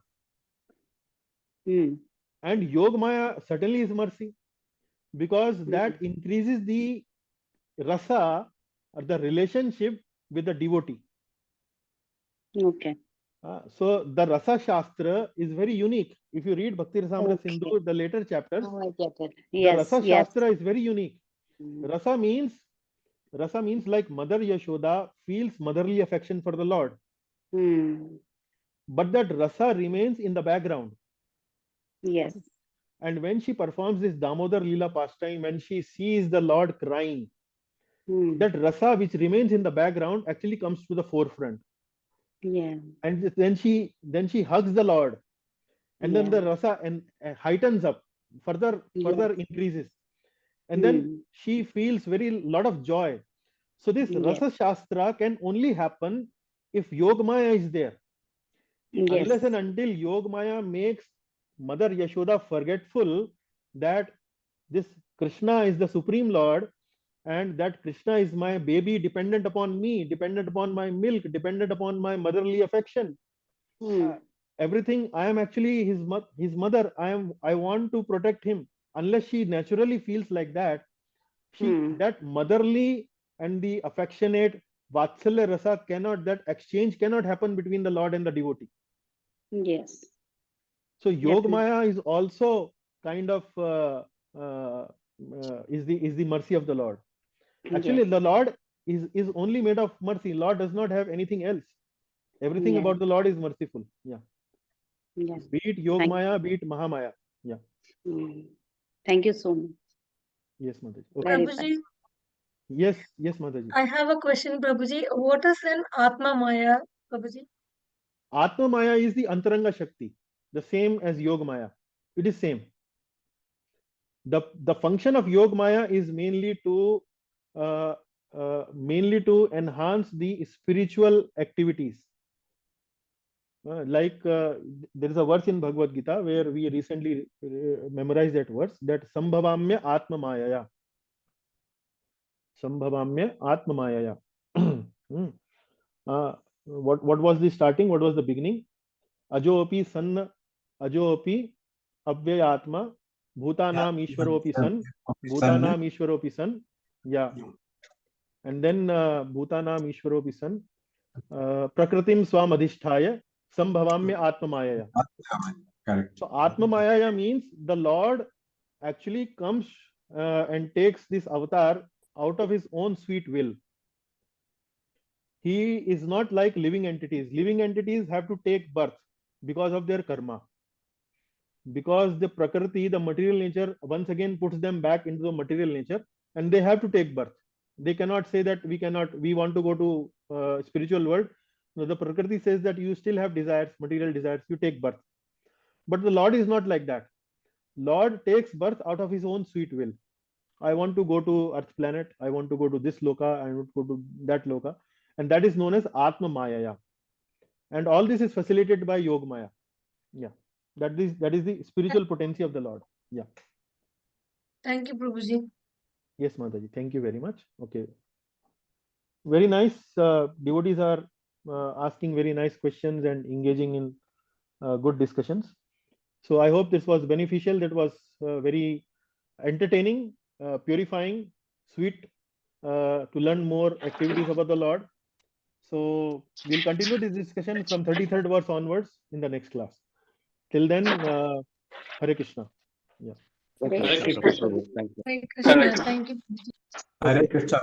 And Yoga Maya certainly is mercy, because that increases the rasa or the relationship with the devotee. Okay. So the Rasa Shastra is very unique. If you read Bhakti Rasamrita Sindhu, the later chapters, Oh, I get it. the Yes. Rasa Yes. Shastra is very unique. Rasa means like Mother Yashoda feels motherly affection for the Lord. But that rasa remains in the background. Yes. And when she performs this Damodar Leela pastime, when she sees the Lord crying, that rasa which remains in the background actually comes to the forefront. Yeah. And then she hugs the Lord, and then the rasa heightens up, further increases, and then she feels very lot of joy. So this rasa shastra can only happen if Yogamaya is there. Unless and until Yogamaya makes Mother Yashoda forgetful that this Krishna is the Supreme Lord, and that Krishna is my baby, dependent upon me, dependent upon my milk, dependent upon my motherly affection. Everything, I am actually his mother. I want to protect him. Unless she naturally feels like that, that motherly and the affectionate Vatsalya rasa cannot, that exchange cannot happen between the Lord and the devotee. Yes. So Yoga Maya is also kind of is the mercy of the Lord. Actually, the Lord is only made of mercy. Lord does not have anything else. Everything about the Lord is merciful. Yeah. Be it Yoga Maya, be it Mahamaya. Yeah. Thank you so much. Yes, Mataji. Okay. Prabhuji, Yes, Mataji. I have a question, Prabhuji. What is an Atma Maya, Prabhuji? Atma Maya is the Antaranga Shakti, the same as Yoga Maya. It is same. The function of Yoga Maya is mainly to enhance the spiritual activities. There is a verse in Bhagavad Gita where we recently memorized that verse, that Sambhavamya Atma Mayaya. Sambhavamya Atma Mayaya. What was the starting? What was the beginning? Ajopi san ajopi avyayatma bhutanam ishwaropi san bhutanam ishwaropi san. Yeah. And then bhutanam ishwaropi san prakritim swam adhisthaya sambhavamya atmamayaya. Correct. So atmamayaya means the Lord actually comes and takes this avatar out of his own sweet will. He is not like living entities. Living entities have to take birth because of their karma. Because the prakriti, the material nature, once again puts them back into the material nature, and they have to take birth. They cannot say that we want to go to spiritual world. No, the prakriti says that you still have desires, material desires, you take birth. But the Lord is not like that. Lord takes birth out of his own sweet will. I want to go to Earth planet. I want to go to this loka. I want to go to that loka. And that is known as Atma Maya. And all this is facilitated by Yoga Maya. Yeah. That is the spiritual potency of the Lord. Yeah. Thank you, Prabhuji. Yes, Mataji. Thank you very much. Okay. Very nice. Devotees are asking very nice questions and engaging in good discussions. So I hope this was beneficial. That was very entertaining, purifying, sweet to learn more activities about the Lord. So we'll continue this discussion from 33rd verse onwards in the next class. Till then, Hare Krishna. Yeah. Hare Krishna, Krishna. Prabhu. Thank you. Hare Krishna. Thank you. Hare Krishna.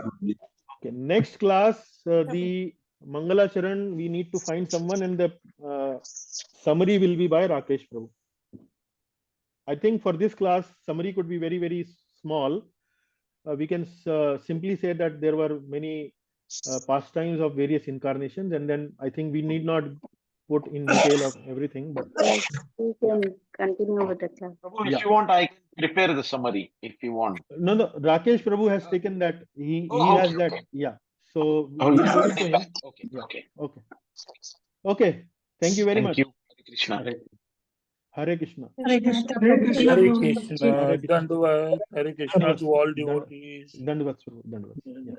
Okay. Next class, the Mangala Charan, we need to find someone, and the summary will be by Rakesh Prabhu. I think for this class, summary could be very, very small. We can simply say that there were many pastimes of various incarnations, and then I think we need not put in detail of everything. But Yes, we can continue with the class. Prabhu, Yeah. if you want, I can prepare the summary if you want. no, Rakesh Prabhu has taken that. He has that. Okay. Yeah. So Oh, we'll yeah. give it to him. Okay. Yeah. Okay. Okay. Okay. Thank you very Thank much. you. Hare Krishna. Hare Krishna. Hare Krishna. Hare Prabhuji. Krishna, Hare Krishna. Dandavat, Hare Krishna to all devotees. Dandavat Prabhu. Dandavat. Yeah.